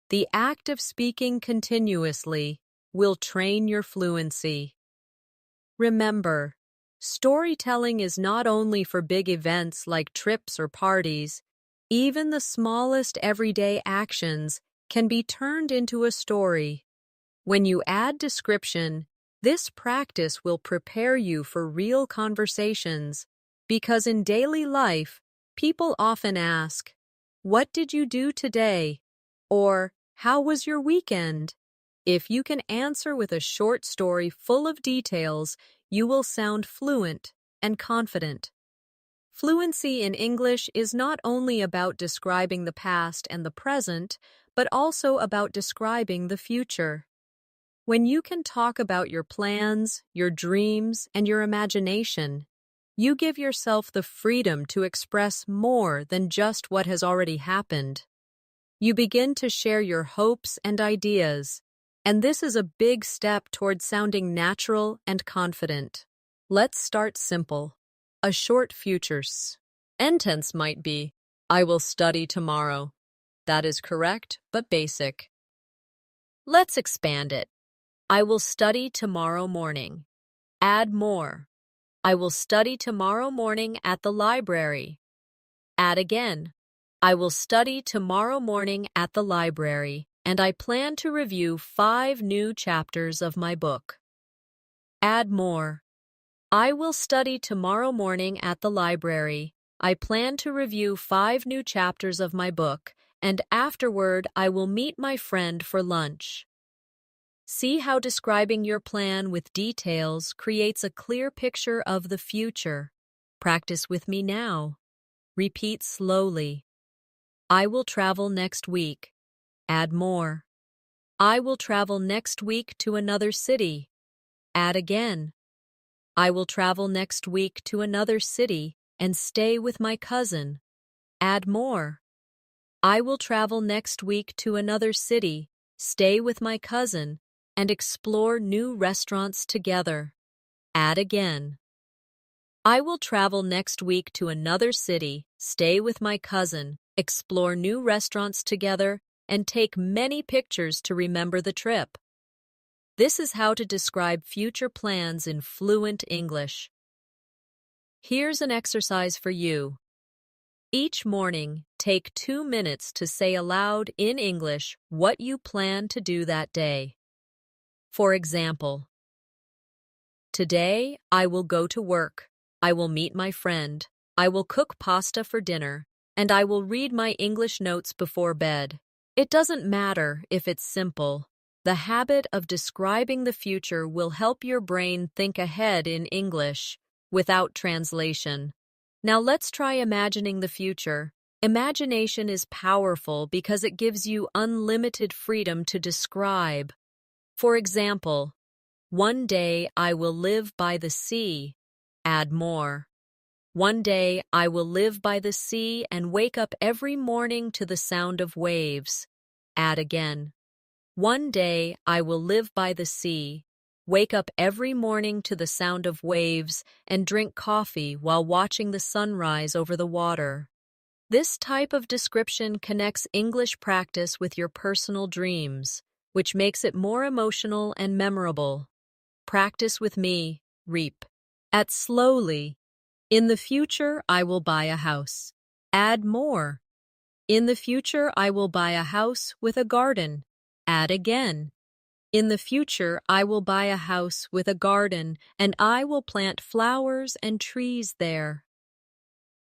The act of speaking continuously will train your fluency. Remember, storytelling is not only for big events like trips or parties. Even the smallest everyday actions can be turned into a story. When you add description, this practice will prepare you for real conversations, because in daily life, people often ask, "What did you do today?" or "How was your weekend?" If you can answer with a short story full of details, you will sound fluent and confident. Fluency in English is not only about describing the past and the present, but also about describing the future. When you can talk about your plans, your dreams, and your imagination, you give yourself the freedom to express more than just what has already happened. You begin to share your hopes and ideas, and this is a big step towards sounding natural and confident. Let's start simple. A short future sentence might be, "I will study tomorrow." That is correct, but basic. Let's expand it. "I will study tomorrow morning." Add more. "I will study tomorrow morning at the library." Add again. "I will study tomorrow morning at the library, and I plan to review 5 new chapters of my book." Add more. "I will study tomorrow morning at the library. I plan to review 5 new chapters of my book, and afterward I will meet my friend for lunch." See how describing your plan with details creates a clear picture of the future. Practice with me now. Repeat slowly. "I will travel next week." Add more. "I will travel next week to another city." Add again. "I will travel next week to another city and stay with my cousin." Add more. "I will travel next week to another city, stay with my cousin, and explore new restaurants together." Add again. "I will travel next week to another city, stay with my cousin, explore new restaurants together, and take many pictures to remember the trip." This is how to describe future plans in fluent English. Here's an exercise for you. Each morning, take 2 minutes to say aloud in English what you plan to do that day. For example, "Today, I will go to work. I will meet my friend. I will cook pasta for dinner, and I will read my English notes before bed." It doesn't matter if it's simple. The habit of describing the future will help your brain think ahead in English, without translation. Now let's try imagining the future. Imagination is powerful because it gives you unlimited freedom to describe. For example, "One day I will live by the sea." Add more. "One day I will live by the sea and wake up every morning to the sound of waves." Add again. "One day I will live by the sea, wake up every morning to the sound of waves, and drink coffee while watching the sunrise over the water." This type of description connects English practice with your personal dreams, which makes it more emotional and memorable. Practice with me, reap. At slowly. "In the future, I will buy a house." Add more. "In the future, I will buy a house with a garden." Add again. "In the future, I will buy a house with a garden, and I will plant flowers and trees there."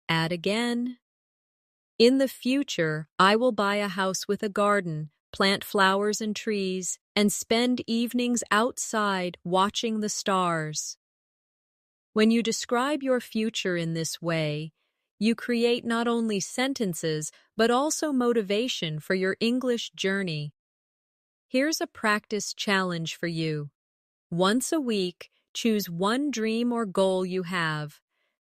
Add again. "In the future, I will buy a house with a garden, plant flowers and trees, and spend evenings outside watching the stars." When you describe your future in this way, you create not only sentences, but also motivation for your English journey. Here's a practice challenge for you. Once a week, choose one dream or goal you have.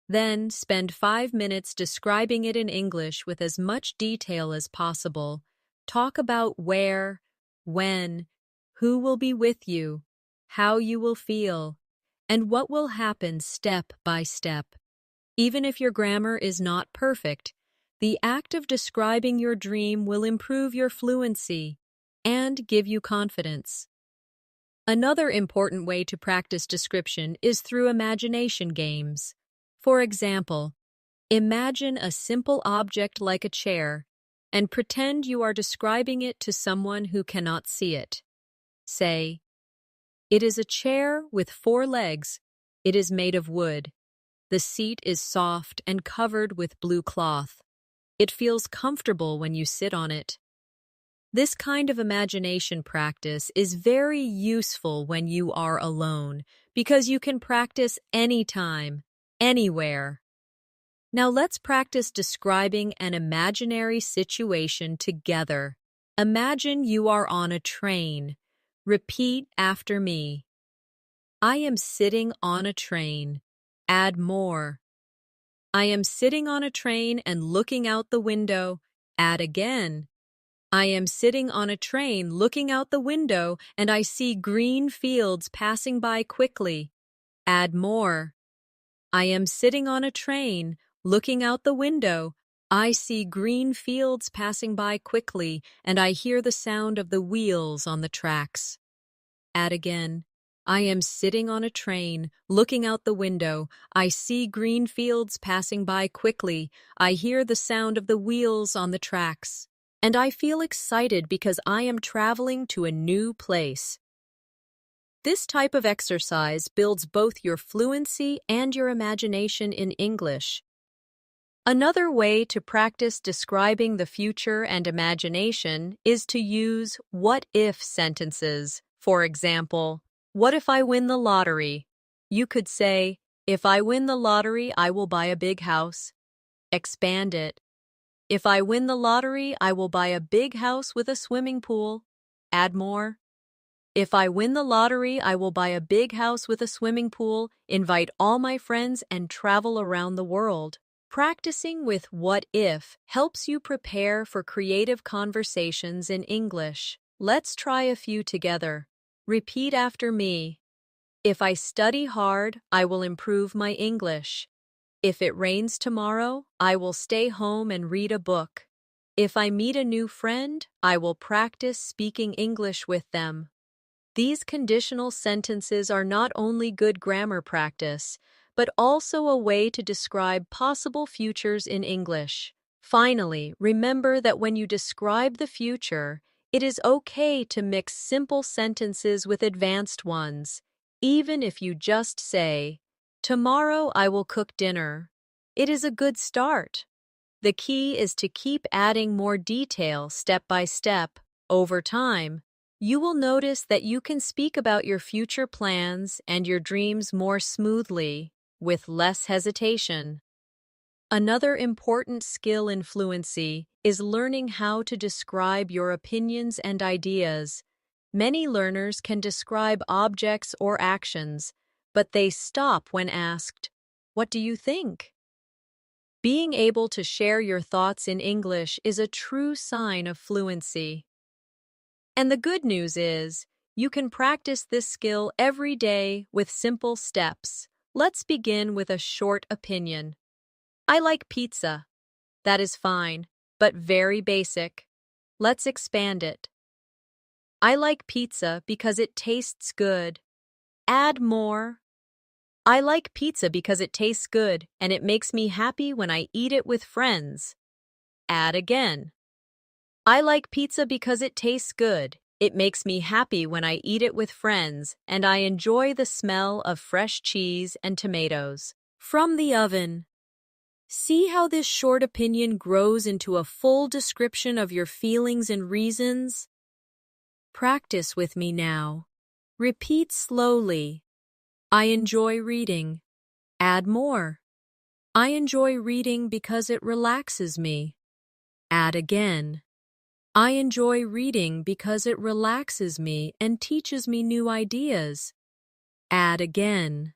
Then spend 5 minutes describing it in English with as much detail as possible. Talk about where, when, who will be with you, how you will feel, and what will happen step by step. Even if your grammar is not perfect, the act of describing your dream will improve your fluency. and give you confidence. Another important way to practice description is through imagination games. For example, imagine a simple object like a chair and pretend you are describing it to someone who cannot see it. Say, "It is a chair with 4 legs. It is made of wood. The seat is soft and covered with blue cloth. It feels comfortable when you sit on it." This kind of imagination practice is very useful when you are alone because you can practice anytime, anywhere. Now let's practice describing an imaginary situation together. Imagine you are on a train. Repeat after me. I am sitting on a train. Add more. I am sitting on a train and looking out the window. Add again. I am sitting on a train looking out the window and I see green fields passing by quickly. Add more. I am sitting on a train looking out the window. I see green fields passing by quickly and I hear the sound of the wheels on the tracks. Add again. I am sitting on a train looking out the window. I see green fields passing by quickly. I hear the sound of the wheels on the tracks. And I feel excited because I am traveling to a new place. This type of exercise builds both your fluency and your imagination in English. Another way to practice describing the future and imagination is to use what-if sentences. For example, what if I win the lottery? You could say, if I win the lottery, I will buy a big house. Expand it. If I win the lottery, I will buy a big house with a swimming pool. Add more. If I win the lottery, I will buy a big house with a swimming pool, invite all my friends, and travel around the world. Practicing with what if helps you prepare for creative conversations in English. Let's try a few together. Repeat after me. If I study hard, I will improve my English. If it rains tomorrow, I will stay home and read a book. If I meet a new friend, I will practice speaking English with them. These conditional sentences are not only good grammar practice, but also a way to describe possible futures in English. Finally, remember that when you describe the future, it is okay to mix simple sentences with advanced ones, even if you just say, "Tomorrow I will cook dinner." It is a good start. The key is to keep adding more detail step by step. Over time, you will notice that you can speak about your future plans and your dreams more smoothly, with less hesitation. Another important skill in fluency is learning how to describe your opinions and ideas. Many learners can describe objects or actions, but they stop when asked, "What do you think?" Being able to share your thoughts in English is a true sign of fluency. And the good news is, you can practice this skill every day with simple steps. Let's begin with a short opinion. I like pizza. That is fine, but very basic. Let's expand it. I like pizza because it tastes good. Add more. I like pizza because it tastes good and it makes me happy when I eat it with friends. Add again. I like pizza because it tastes good. It makes me happy when I eat it with friends, and I enjoy the smell of fresh cheese and tomatoes from the oven. See how this short opinion grows into a full description of your feelings and reasons? Practice with me now. Repeat slowly. I enjoy reading. Add more. I enjoy reading because it relaxes me. Add again. I enjoy reading because it relaxes me and teaches me new ideas. Add again.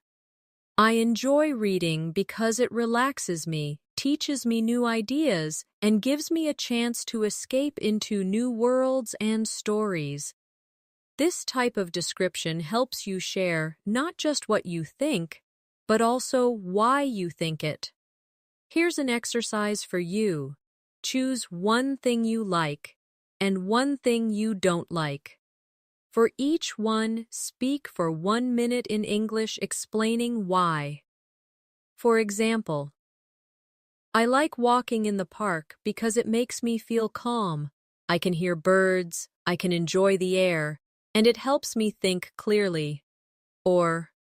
I enjoy reading because it relaxes me, teaches me new ideas, and gives me a chance to escape into new worlds and stories. This type of description helps you share not just what you think, but also why you think it. Here's an exercise for you. Choose one thing you like and one thing you don't like. For each one, speak for 1 minute in English explaining why. For example, I like walking in the park because it makes me feel calm. I can hear birds, I can enjoy the air, and it helps me think clearly. Or,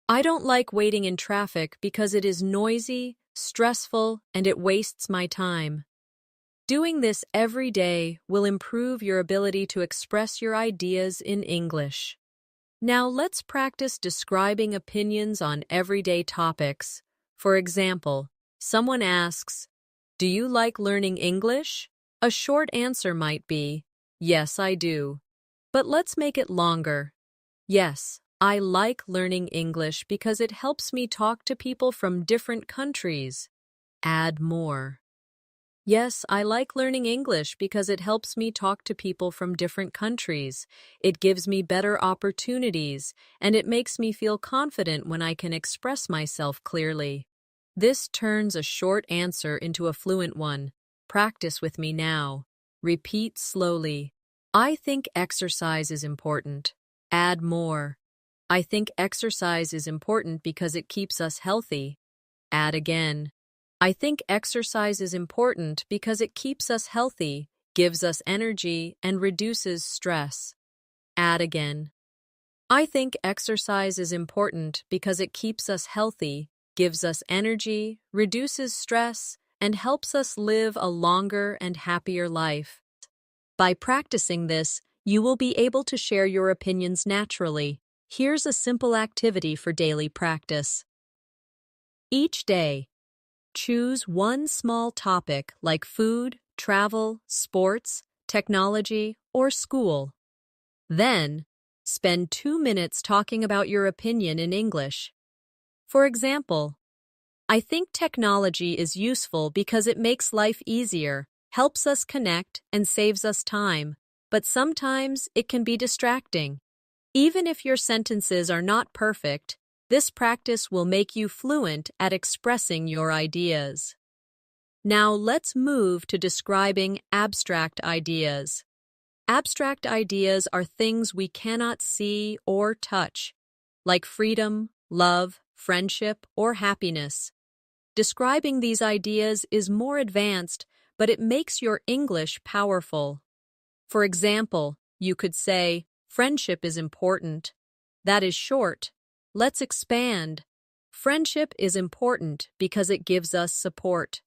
I don't like waiting in traffic because it is noisy, stressful, and it wastes my time. Doing this every day will improve your ability to express your ideas in English. Now let's practice describing opinions on everyday topics. For example, someone asks, "Do you like learning English?" A short answer might be, "Yes, I do." But let's make it longer. Yes, I like learning English because it helps me talk to people from different countries. Add more. Yes, I like learning English because it helps me talk to people from different countries. It gives me better opportunities, and it makes me feel confident when I can express myself clearly. This turns a short answer into a fluent one. Practice with me now. Repeat slowly. I think exercise is important. Add more. I think exercise is important because it keeps us healthy. Add again. I think exercise is important because it keeps us healthy, gives us energy, and reduces stress. Add again. I think exercise is important because it keeps us healthy, gives us energy, reduces stress, and helps us live a longer and happier life. By practicing this, you will be able to share your opinions naturally. Here's a simple activity for daily practice. Each day, choose one small topic like food, travel, sports, technology, or school. Then, spend 2 minutes talking about your opinion in English. For example, I think technology is useful because it makes life easier, helps us connect, and saves us time, but sometimes it can be distracting. Even if your sentences are not perfect, this practice will make you fluent at expressing your ideas. Now let's move to describing abstract ideas. Abstract ideas are things we cannot see or touch, like freedom, love, friendship, or happiness. Describing these ideas is more advanced, but it makes your English powerful. For example, you could say, friendship is important. That is short. Let's expand. Friendship is important because it gives us support.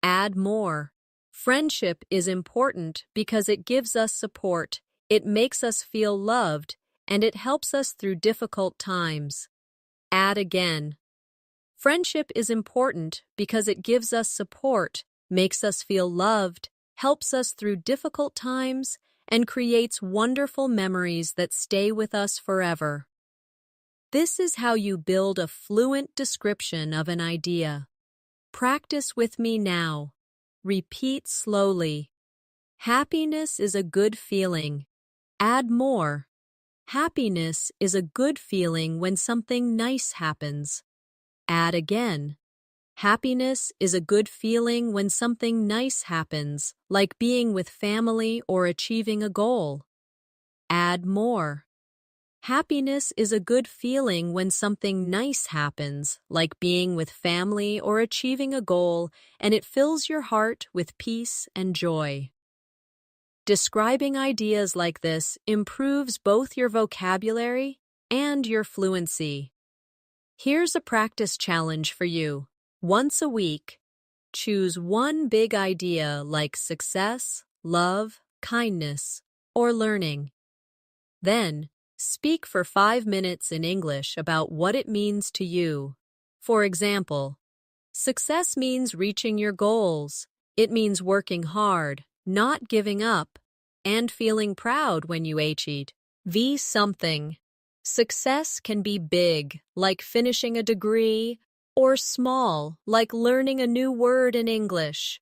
Add more. Friendship is important because it gives us support. It makes us feel loved, and it helps us through difficult times. Add again. Friendship is important because it gives us support, makes us feel loved, helps us through difficult times, and creates wonderful memories that stay with us forever. This is how you build a fluent description of an idea. Practice with me now. Repeat slowly. Happiness is a good feeling. Add more. Happiness is a good feeling when something nice happens. Add again. Happiness is a good feeling when something nice happens, like being with family or achieving a goal. Add more. Happiness is a good feeling when something nice happens, like being with family or achieving a goal, and it fills your heart with peace and joy. Describing ideas like this improves both your vocabulary and your fluency. Here's a practice challenge for you. Once a week, choose one big idea like success, love, kindness, or learning. Then, speak for 5 minutes in English about what it means to you. For example, success means reaching your goals. It means working hard, not giving up, and feeling proud when you achieve something. Success can be big, like finishing a degree, or small, like learning a new word in English.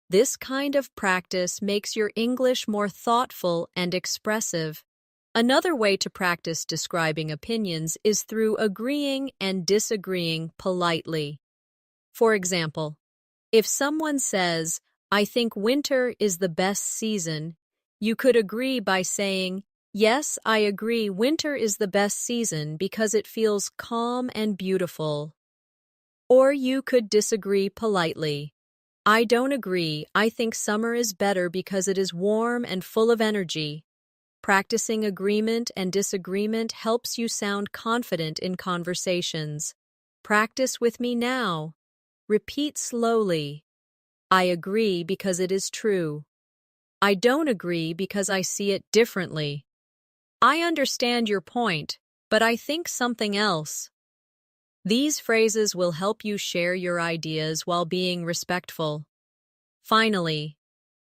This kind of practice makes your English more thoughtful and expressive. Another way to practice describing opinions is through agreeing and disagreeing politely. For example, if someone says, "I think winter is the best season," You could agree by saying, "Yes, I agree, winter is the best season because it feels calm and beautiful." Or you could disagree politely. "I don't agree, I think summer is better because it is warm and full of energy." Practicing agreement and disagreement helps you sound confident in conversations. Practice with me now. Repeat slowly. "I agree because it is true." "I don't agree because I see it differently." "I understand your point, but I think something else." These phrases will help you share your ideas while being respectful. Finally,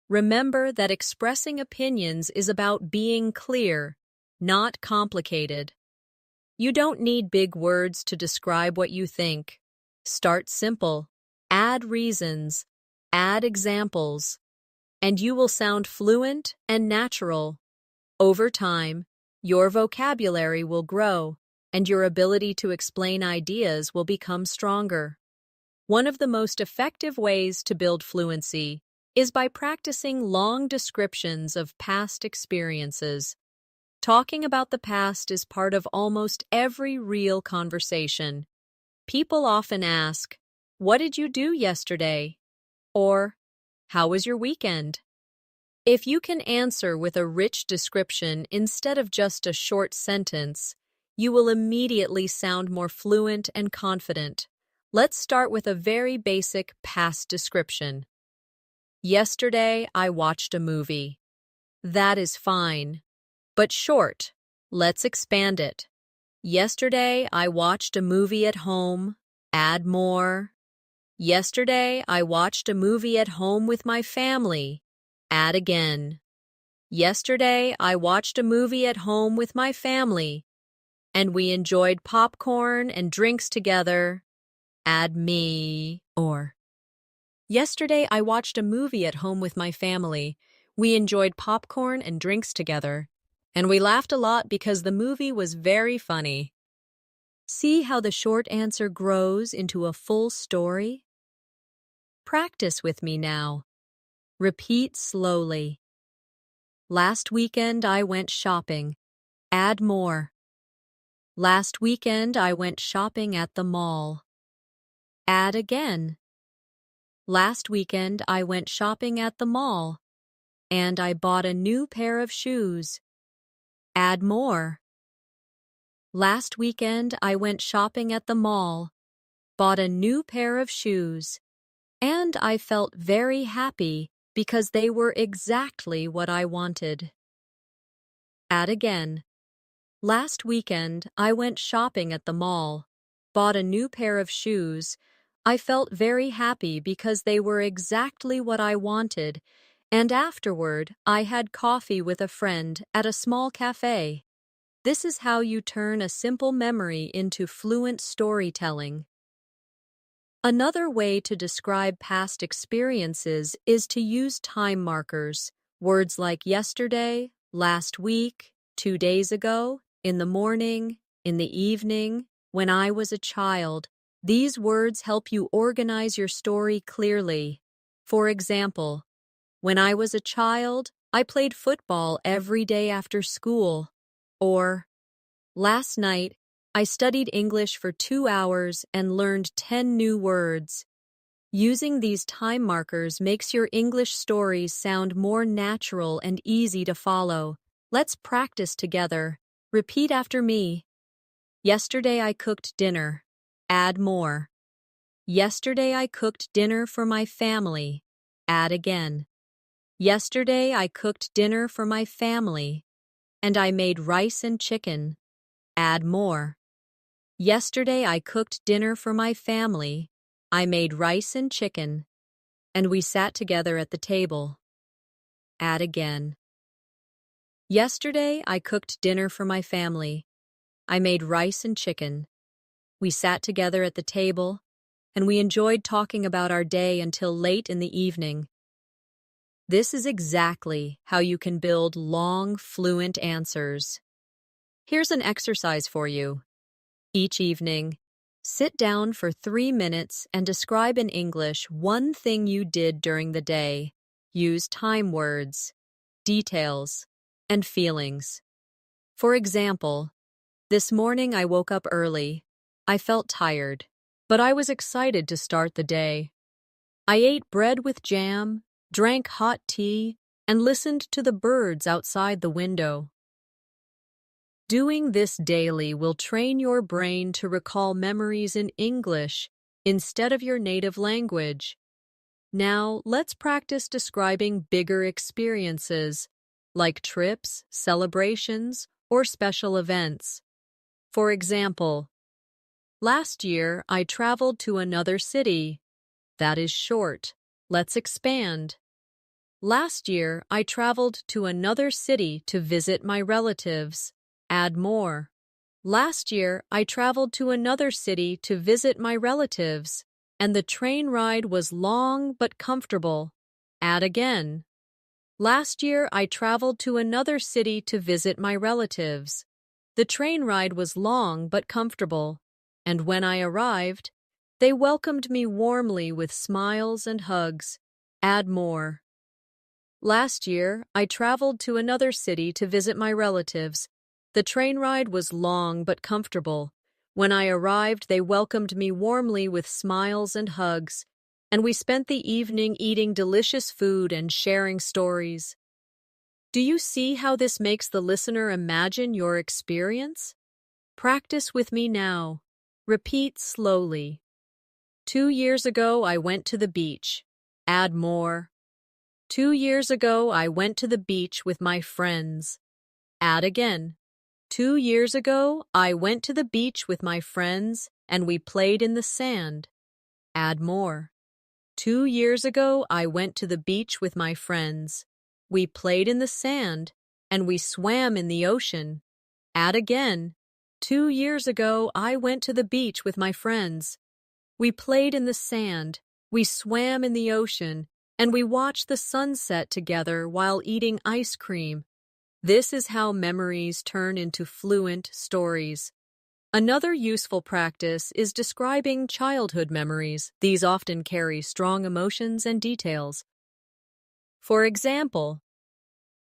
remember that expressing opinions is about being clear, not complicated. You don't need big words to describe what you think. Start simple, add reasons, add examples, and you will sound fluent and natural. Over time, your vocabulary will grow, and your ability to explain ideas will become stronger. One of the most effective ways to build fluency is by practicing long descriptions of past experiences. Talking about the past is part of almost every real conversation. People often ask, "What did you do yesterday?" Or, "How was your weekend?" If you can answer with a rich description instead of just a short sentence, you will immediately sound more fluent and confident. Let's start with a very basic past description. "Yesterday, I watched a movie." That is fine, but short. Let's expand it. "Yesterday, I watched a movie at home." Add more. "Yesterday, I watched a movie at home with my family." Add again. "Yesterday, I watched a movie at home with my family, and we enjoyed popcorn and drinks together." Add me. Or, "Yesterday, I watched a movie at home with my family. We enjoyed popcorn and drinks together, and we laughed a lot because the movie was very funny." See how the short answer grows into a full story? Practice with me now. Repeat slowly. "Last weekend, I went shopping." Add more. "Last weekend, I went shopping at the mall." Add again. "Last weekend, I went shopping at the mall, and I bought a new pair of shoes." Add more. "Last weekend, I went shopping at the mall, bought a new pair of shoes, and I felt very happy because they were exactly what I wanted." Add again. "Last weekend, I went shopping at the mall, bought a new pair of shoes. I felt very happy because they were exactly what I wanted, and afterward, I had coffee with a friend at a small cafe." This is how you turn a simple memory into fluent storytelling. Another way to describe past experiences is to use time markers. Words like yesterday, last week, 2 days ago, in the morning, in the evening, when I was a child. These words help you organize your story clearly. For example, "When I was a child, I played football every day after school." Or, "Last night, I studied English for 2 hours and learned 10 new words." Using these time markers makes your English stories sound more natural and easy to follow. Let's practice together. Repeat after me. "Yesterday I cooked dinner." Add more. "Yesterday I cooked dinner for my family." Add again. "Yesterday I cooked dinner for my family, and I made rice and chicken." Add more. "Yesterday I cooked dinner for my family. I made rice and chicken, and we sat together at the table." Add again. "Yesterday I cooked dinner for my family. I made rice and chicken. We sat together at the table, and we enjoyed talking about our day until late in the evening." This is exactly how you can build long, fluent answers. Here's an exercise for you. Each evening, sit down for 3 minutes and describe in English one thing you did during the day. Use time words. details, and feelings. For example, this morning I woke up early. I felt tired, but I was excited to start the day. I ate bread with jam, drank hot tea, and listened to the birds outside the window. Doing this daily will train your brain to recall memories in English instead of your native language. Now, let's practice describing bigger experiences, like trips, celebrations, or special events. For example, last year I traveled to another city. That is short. Let's expand. Last year I traveled to another city to visit my relatives. Add more. Last year I traveled to another city to visit my relatives, and the train ride was long but comfortable. Add again. Last year I traveled to another city to visit my relatives. The train ride was long but comfortable, and when I arrived, they welcomed me warmly with smiles and hugs. Add more. Last year, I traveled to another city to visit my relatives. The train ride was long but comfortable. When I arrived, they welcomed me warmly with smiles and hugs, and we spent the evening eating delicious food and sharing stories. Do you see how this makes the listener imagine your experience? Practice with me now. Repeat slowly. 2 years ago, I went to the beach. Add more. 2 years ago, I went to the beach with my friends. Add again. 2 years ago, I went to the beach with my friends and we played in the sand. Add more. 2 years ago, I went to the beach with my friends. We played in the sand and we swam in the ocean. Add again. 2 years ago, I went to the beach with my friends. We played in the sand, we swam in the ocean, and we watched the sunset together while eating ice cream. This is how memories turn into fluent stories. Another useful practice is describing childhood memories. These often carry strong emotions and details. For example,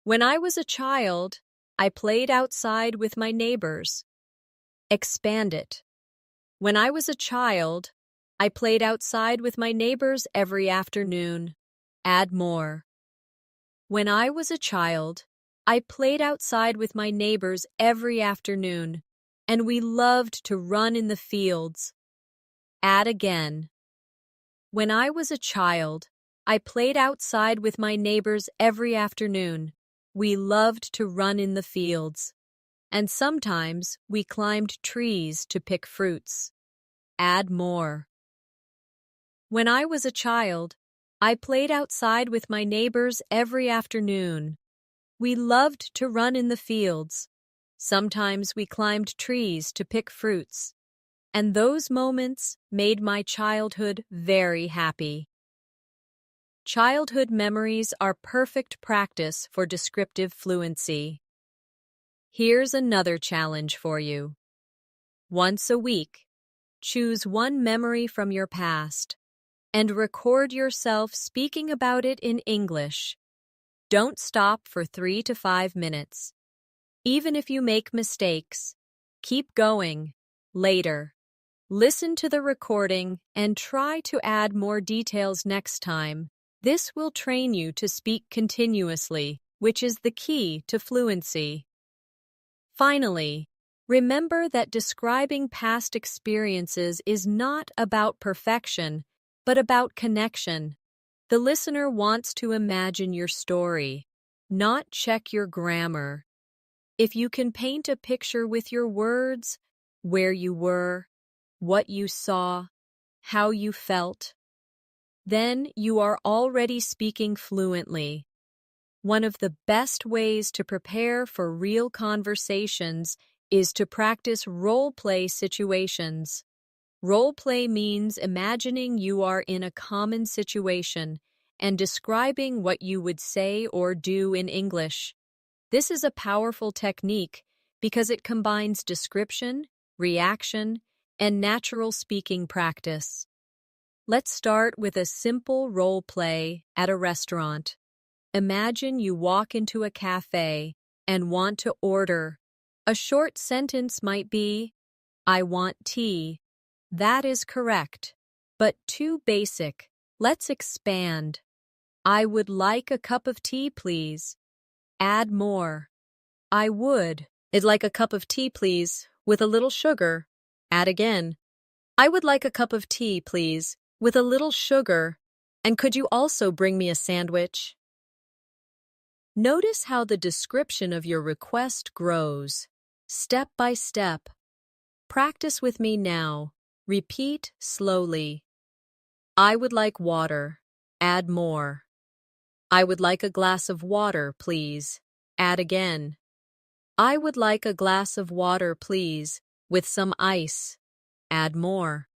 when I was a child, I played outside with my neighbors. Expand it. When I was a child, I played outside with my neighbors every afternoon. Add more. When I was a child, I played outside with my neighbors every afternoon, and we loved to run in the fields. Add again. When I was a child, I played outside with my neighbors every afternoon. We loved to run in the fields, and sometimes we climbed trees to pick fruits. Add more. When I was a child, I played outside with my neighbors every afternoon. We loved to run in the fields. Sometimes we climbed trees to pick fruits. And those moments made my childhood very happy. Childhood memories are perfect practice for descriptive fluency. Here's another challenge for you. Once a week, choose one memory from your past and record yourself speaking about it in English. Don't stop for 3 to 5 minutes. Even if you make mistakes, keep going. Later, listen to the recording and try to add more details next time. This will train you to speak continuously, which is the key to fluency. Finally, remember that describing past experiences is not about perfection, but about connection. The listener wants to imagine your story, not check your grammar. If you can paint a picture with your words, where you were, what you saw, how you felt, then you are already speaking fluently. One of the best ways to prepare for real conversations is to practice role-play situations. Role-play means imagining you are in a common situation and describing what you would say or do in English. This is a powerful technique because it combines description, reaction, and natural speaking practice. Let's start with a simple role play at a restaurant. Imagine you walk into a cafe and want to order. A short sentence might be, I want tea. That is correct, but too basic. Let's expand. I would like a cup of tea, please. Add more. I would. I'd like a cup of tea, please, with a little sugar. Add again. I would like a cup of tea, please, with a little sugar. And could you also bring me a sandwich? Notice how the description of your request grows, step by step. Practice with me now. Repeat slowly. I would like water. Add more. I would like a glass of water, please. Add again. I would like a glass of water, please, with some ice. Add more.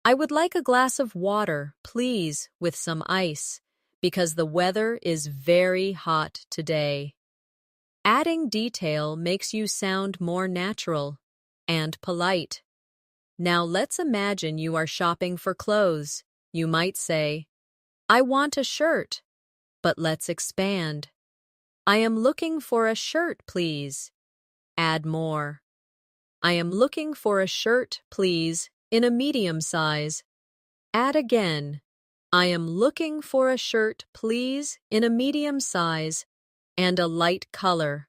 I would like a glass of water, please, with some ice, because the weather is very hot today. Adding detail makes you sound more natural and polite. Now let's imagine you are shopping for clothes. You might say, I want a shirt. But let's expand. I am looking for a shirt, please. Add more. I am looking for a shirt, please, in a medium size. Add again. I am looking for a shirt, please, in a medium size and a light color.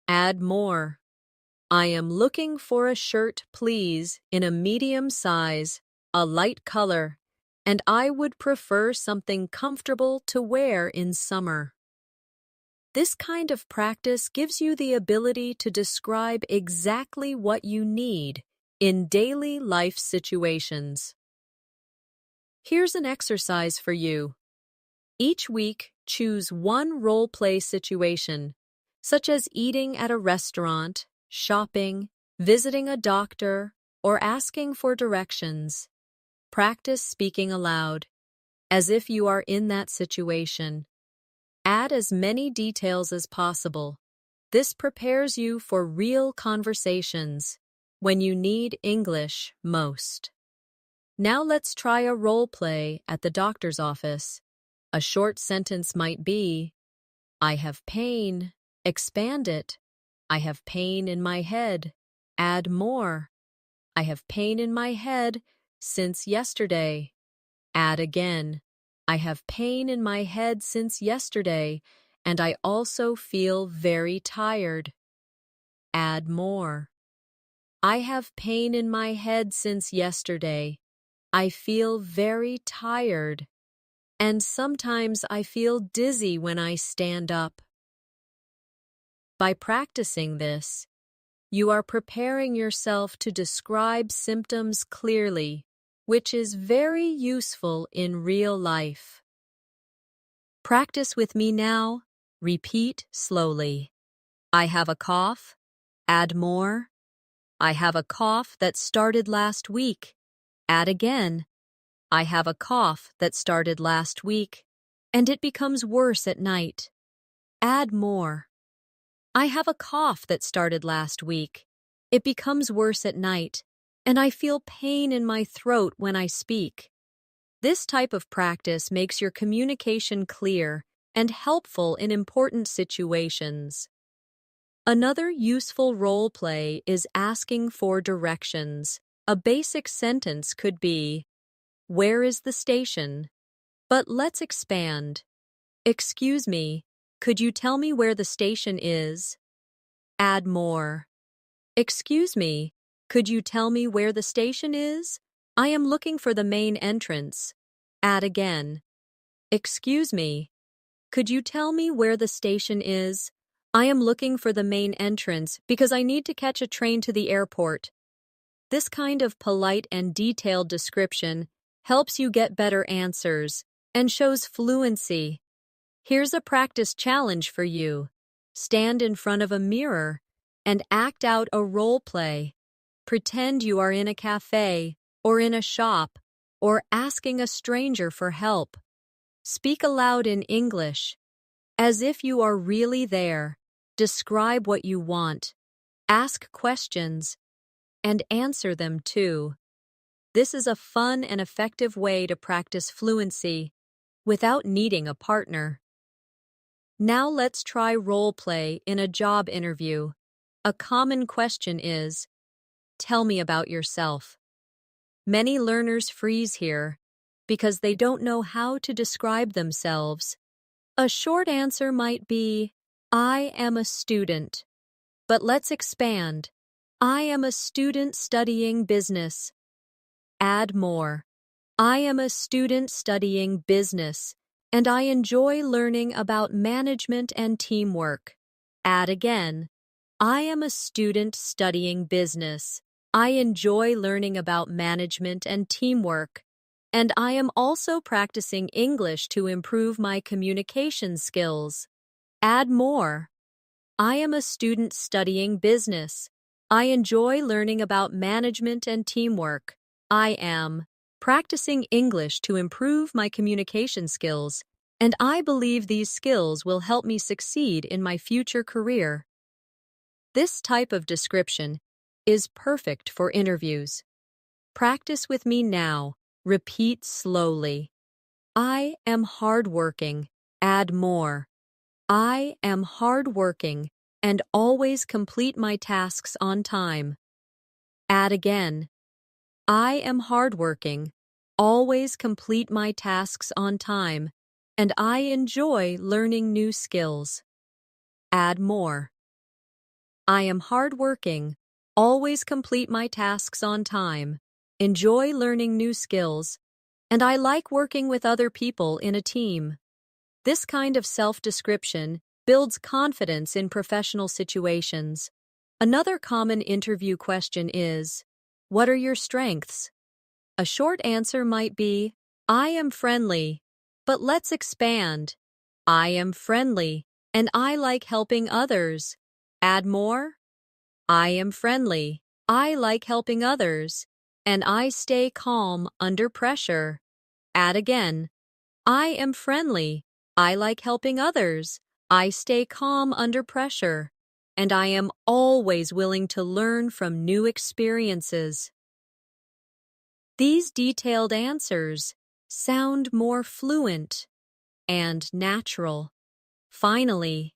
Add more. I am looking for a shirt, please, in a medium size, a light color, and I would prefer something comfortable to wear in summer. This kind of practice gives you the ability to describe exactly what you need in daily life situations. Here's an exercise for you. Each week, choose one role-play situation, such as eating at a restaurant, shopping, visiting a doctor, or asking for directions. Practice speaking aloud, as if you are in that situation. Add as many details as possible. This prepares you for real conversations when you need English most. Now let's try a role play at the doctor's office. A short sentence might be, I have pain. Expand it. I have pain in my head. Add more. I have pain in my head since yesterday. Add again. I have pain in my head since yesterday, and I also feel very tired. Add more. I have pain in my head since yesterday. I feel very tired, and sometimes I feel dizzy when I stand up. By practicing this, you are preparing yourself to describe symptoms clearly, which is very useful in real life. Practice with me now. Repeat slowly. I have a cough. Add more. I have a cough that started last week. Add again. I have a cough that started last week, and it becomes worse at night. Add more. I have a cough that started last week. It becomes worse at night, and I feel pain in my throat when I speak. This type of practice makes your communication clear and helpful in important situations. Another useful role play is asking for directions. A basic sentence could be, where is the station? But let's expand. Excuse me, could you tell me where the station is? Add more. Excuse me, could you tell me where the station is? I am looking for the main entrance. Add again. Excuse me, could you tell me where the station is? I am looking for the main entrance because I need to catch a train to the airport. This kind of polite and detailed description helps you get better answers and shows fluency. Here's a practice challenge for you. Stand in front of a mirror and act out a role play. Pretend you are in a cafe or in a shop or asking a stranger for help. Speak aloud in English, as if you are really there. Describe what you want. Ask questions and answer them too. This is a fun and effective way to practice fluency without needing a partner. Now let's try role play in a job interview. A common question is, tell me about yourself. Many learners freeze here because they don't know how to describe themselves. A short answer might be, I am a student. But let's expand. I am a student studying business. Add more. I am a student studying business, and I enjoy learning about management and teamwork. Add again. I am a student studying business. I enjoy learning about management and teamwork, and I am also practicing English to improve my communication skills. Add more. I am a student studying business. I enjoy learning about management and teamwork. I am practicing English to improve my communication skills, and I believe these skills will help me succeed in my future career. This type of description is perfect for interviews. Practice with me now. Repeat slowly. I am hardworking. Add more. I am hardworking and always complete my tasks on time. Add again. I am hardworking, always complete my tasks on time, and I enjoy learning new skills. Add more. I am hardworking, always complete my tasks on time, enjoy learning new skills, and I like working with other people in a team. This kind of self-description builds confidence in professional situations. Another common interview question is, what are your strengths? A short answer might be, I am friendly, but let's expand. I am friendly, and I like helping others. Add more. I am friendly, I like helping others, and I stay calm under pressure. Add again. I am friendly, I like helping others, I stay calm under pressure, and I am always willing to learn from new experiences. These detailed answers sound more fluent and natural. Finally,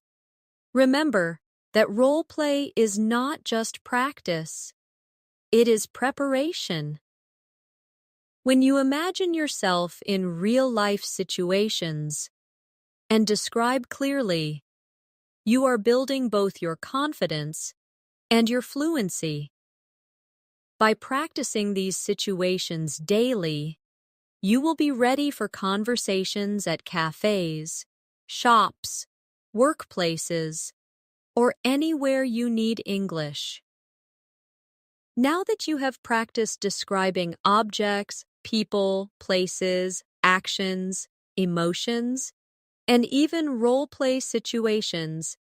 remember that role play is not just practice, it is preparation. When you imagine yourself in real-life situations and describe clearly, you are building both your confidence and your fluency. By practicing these situations daily, you will be ready for conversations at cafes, shops, workplaces, or anywhere you need English. Now that you have practiced describing objects, people, places, actions, emotions, and even role-play situations,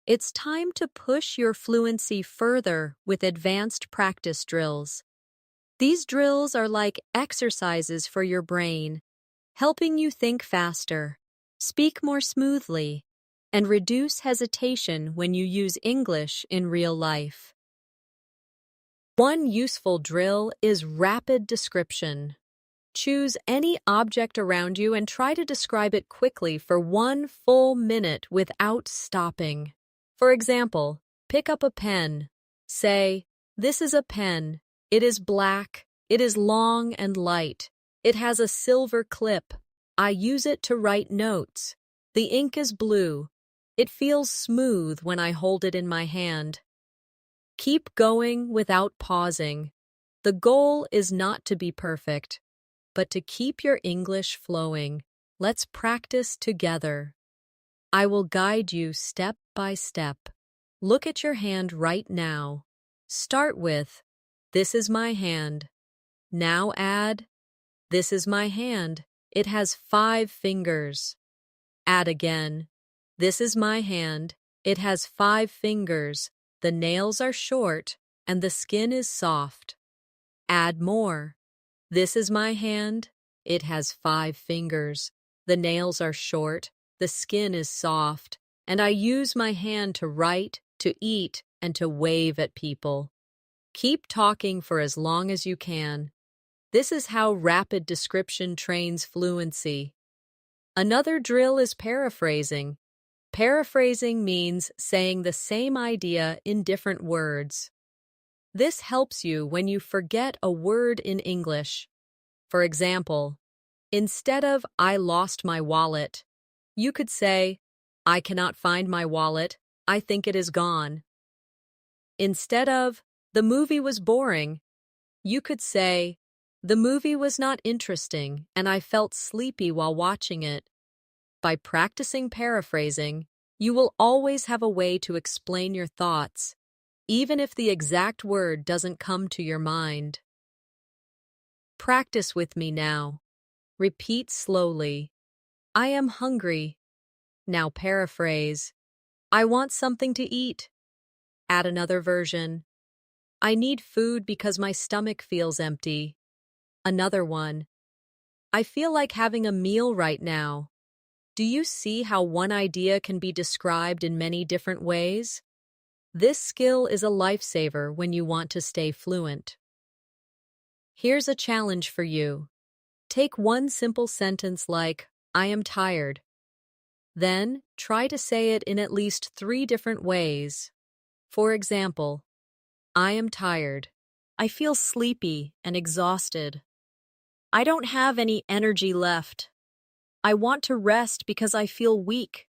it's time to push your fluency further with advanced practice drills. These drills are like exercises for your brain, helping you think faster, speak more smoothly, and reduce hesitation when you use English in real life. One useful drill is rapid description. Choose any object around you and try to describe it quickly for 1 full minute without stopping. For example, pick up a pen. Say, this is a pen. It is black. It is long and light. It has a silver clip. I use it to write notes. The ink is blue. It feels smooth when I hold it in my hand. Keep going without pausing. The goal is not to be perfect, but to keep your English flowing. Let's practice together. I will guide you step by step. Look at your hand right now. Start with, this is my hand. Now add, this is my hand. It has 5 fingers. Add again, this is my hand. It has 5 fingers. The nails are short and the skin is soft. Add more. This is my hand. It has 5 fingers. The nails are short, the skin is soft, and I use my hand to write, to eat, and to wave at people. Keep talking for as long as you can. This is how rapid description trains fluency. Another drill is paraphrasing. Paraphrasing means saying the same idea in different words. This helps you when you forget a word in English. For example, instead of "I lost my wallet," you could say, "I cannot find my wallet. I think it is gone." Instead of "The movie was boring," you could say, "The movie was not interesting and I felt sleepy while watching it." By practicing paraphrasing, you will always have a way to explain your thoughts, even if the exact word doesn't come to your mind. Practice with me now. Repeat slowly. "I am hungry." Now paraphrase. "I want something to eat." Add another version. "I need food because my stomach feels empty." Another one. "I feel like having a meal right now." Do you see how one idea can be described in many different ways? This skill is a lifesaver when you want to stay fluent. Here's a challenge for you. Take one simple sentence like, "I am tired." Then, try to say it in at least 3 different ways. For example, "I am tired. I feel sleepy and exhausted. I don't have any energy left. I want to rest because I feel weak."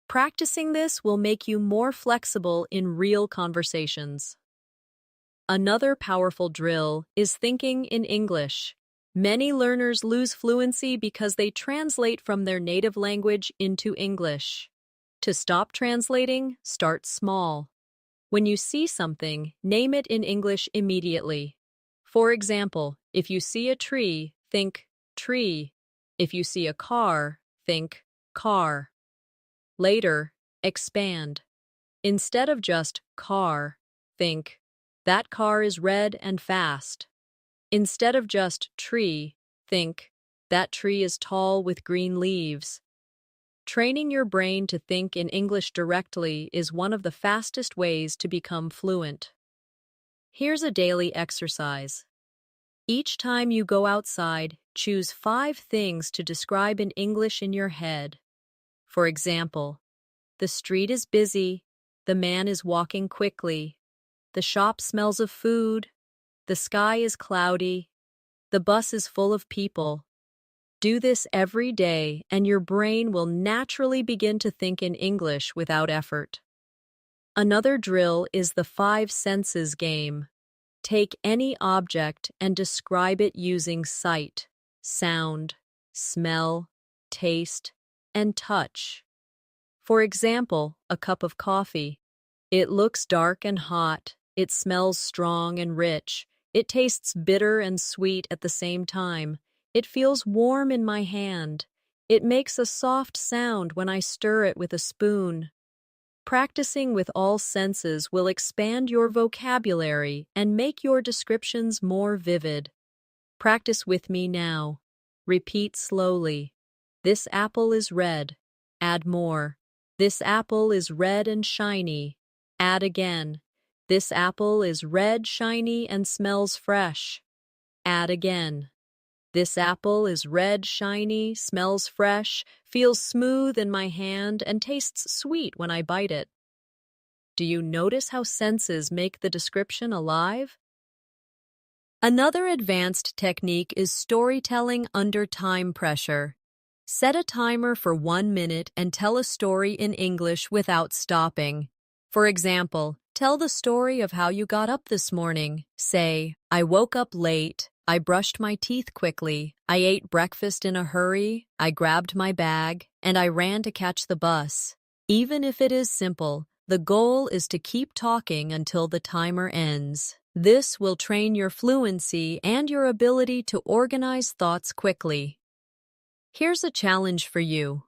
Practicing this will make you more flexible in real conversations. Another powerful drill is thinking in English. Many learners lose fluency because they translate from their native language into English. To stop translating, start small. When you see something, name it in English immediately. For example, if you see a tree, think tree. If you see a car, think car. Later, expand. Instead of just car, think, "That car is red and fast." Instead of just tree, think, "That tree is tall with green leaves." Training your brain to think in English directly is one of the fastest ways to become fluent. Here's a daily exercise. Each time you go outside, choose 5 things to describe in English in your head. For example, "The street is busy," "The man is walking quickly," "The shop smells of food," "The sky is cloudy," "The bus is full of people." Do this every day, and your brain will naturally begin to think in English without effort. Another drill is the 5 senses game. Take any object and describe it using sight, sound, smell, taste, and touch. For example, a cup of coffee. It looks dark and hot. It smells strong and rich. It tastes bitter and sweet at the same time. It feels warm in my hand. It makes a soft sound when I stir it with a spoon. Practicing with all senses will expand your vocabulary and make your descriptions more vivid. Practice with me now. Repeat slowly. "This apple is red." Add more. "This apple is red and shiny." Add again. "This apple is red, shiny, and smells fresh." Add again. "This apple is red, shiny, smells fresh, feels smooth in my hand, and tastes sweet when I bite it." Do you notice how senses make the description alive? Another advanced technique is storytelling under time pressure. Set a timer for 1 minute and tell a story in English without stopping. For example, tell the story of how you got up this morning. Say, "I woke up late. I brushed my teeth quickly. I ate breakfast in a hurry. I grabbed my bag, and I ran to catch the bus." Even if it is simple, the goal is to keep talking until the timer ends. This will train your fluency and your ability to organize thoughts quickly. Here's a challenge for you.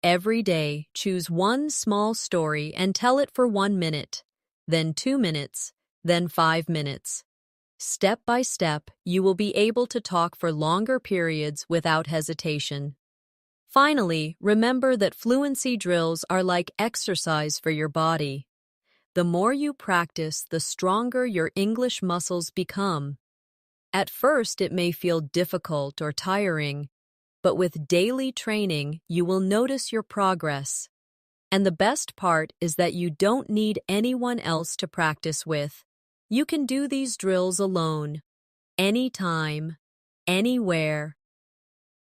Every day, choose one small story and tell it for 1 minute, then 2 minutes, then 5 minutes. Step by step, you will be able to talk for longer periods without hesitation. Finally, remember that fluency drills are like exercise for your body. The more you practice, the stronger your English muscles become. At first, it may feel difficult or tiring, but with daily training, you will notice your progress. And the best part is that you don't need anyone else to practice with. You can do these drills alone, anytime, anywhere.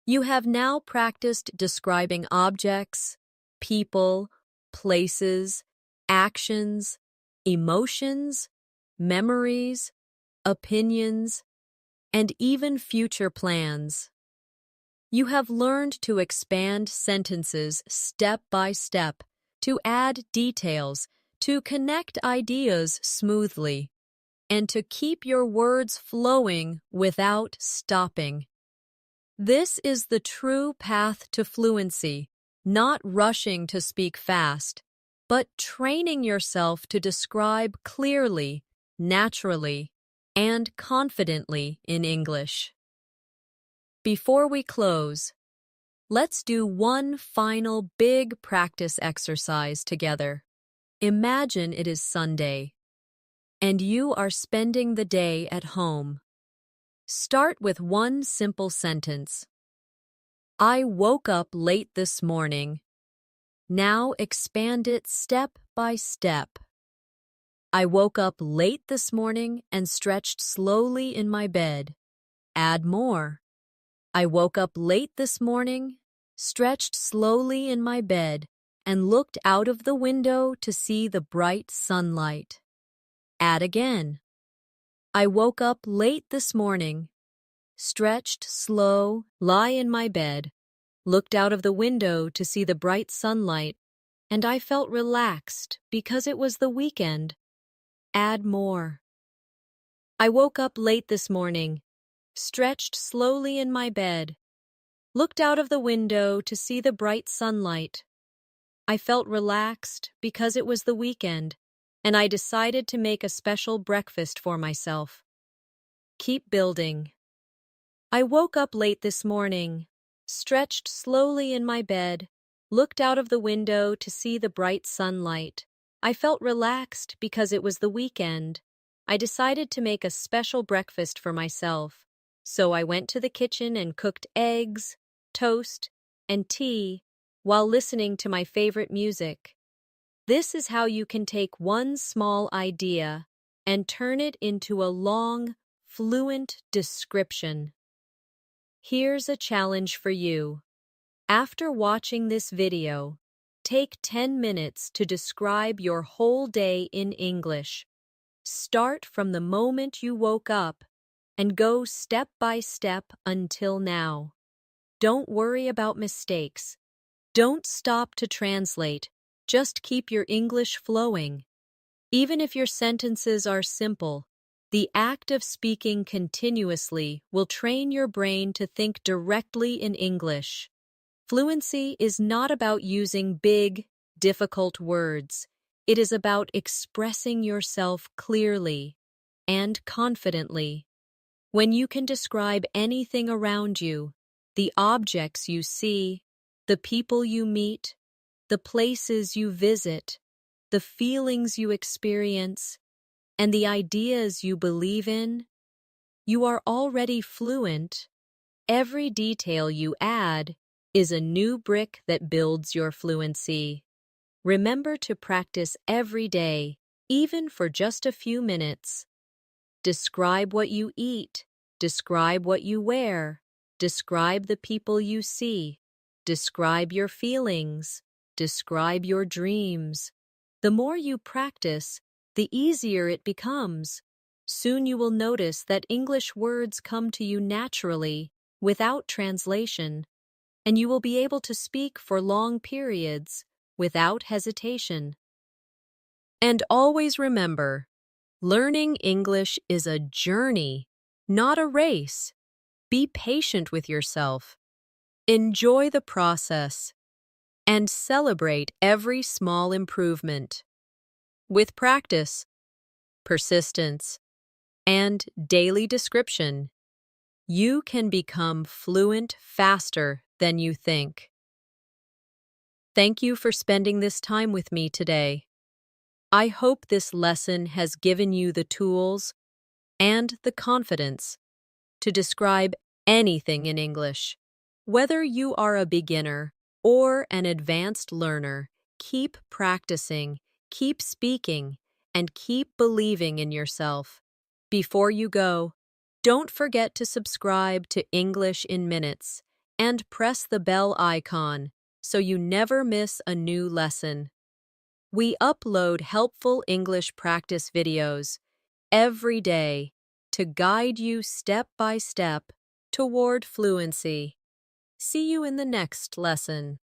You have now practiced describing objects, people, places, actions, emotions, memories, opinions, and even future plans. You have learned to expand sentences step by step, to add details, to connect ideas smoothly, and to keep your words flowing without stopping. This is the true path to fluency, not rushing to speak fast, but training yourself to describe clearly, naturally, and confidently in English. Before we close, let's do one final big practice exercise together. Imagine it is Sunday, and you are spending the day at home. Start with one simple sentence. I woke up late this morning. Now expand it step by step. I woke up late this morning and stretched slowly in my bed. Add more. I woke up late this morning, stretched slowly in my bed, and looked out of the window to see the bright sunlight. Add again. I woke up late this morning, stretched slow, lie in my bed, looked out of the window to see the bright sunlight, and I felt relaxed because it was the weekend. Add more. I woke up late this morning, stretched slowly in my bed, looked out of the window to see the bright sunlight. I felt relaxed because it was the weekend, and I decided to make a special breakfast for myself. Keep building. I woke up late this morning, stretched slowly in my bed, looked out of the window to see the bright sunlight. I felt relaxed because it was the weekend. I decided to make a special breakfast for myself, so I went to the kitchen and cooked eggs, toast, and tea while listening to my favorite music. This is how you can take one small idea and turn it into a long, fluent description. Here's a challenge for you. After watching this video, take 10 minutes to describe your whole day in English. Start from the moment you woke up and go step by step until now. Don't worry about mistakes. Don't stop to translate. Just keep your English flowing. Even if your sentences are simple, the act of speaking continuously will train your brain to think directly in English. Fluency is not about using big, difficult words. It is about expressing yourself clearly and confidently. When you can describe anything around you, the objects you see, the people you meet, the places you visit, the feelings you experience, and the ideas you believe in, you are already fluent. Every detail you add is a new brick that builds your fluency. Remember to practice every day, even for just a few minutes. Describe what you eat. Describe what you wear. Describe the people you see. Describe your feelings. Describe your dreams. The more you practice, the easier it becomes. Soon you will notice that English words come to you naturally, without translation, and you will be able to speak for long periods without hesitation. And always remember, learning English is a journey, not a race. Be patient with yourself. Enjoy the process and celebrate every small improvement. With practice, persistence, and daily description, you can become fluent faster than you think. Thank you for spending this time with me today. I hope this lesson has given you the tools and the confidence to describe anything in English. Whether you are a beginner or an advanced learner, Keep practicing, keep speaking, and keep believing in yourself. Before you go, don't forget to subscribe to English in Minutes and press the bell icon so you never miss a new lesson. We upload helpful English practice videos every day to guide you step by step toward fluency. See you in the next lesson.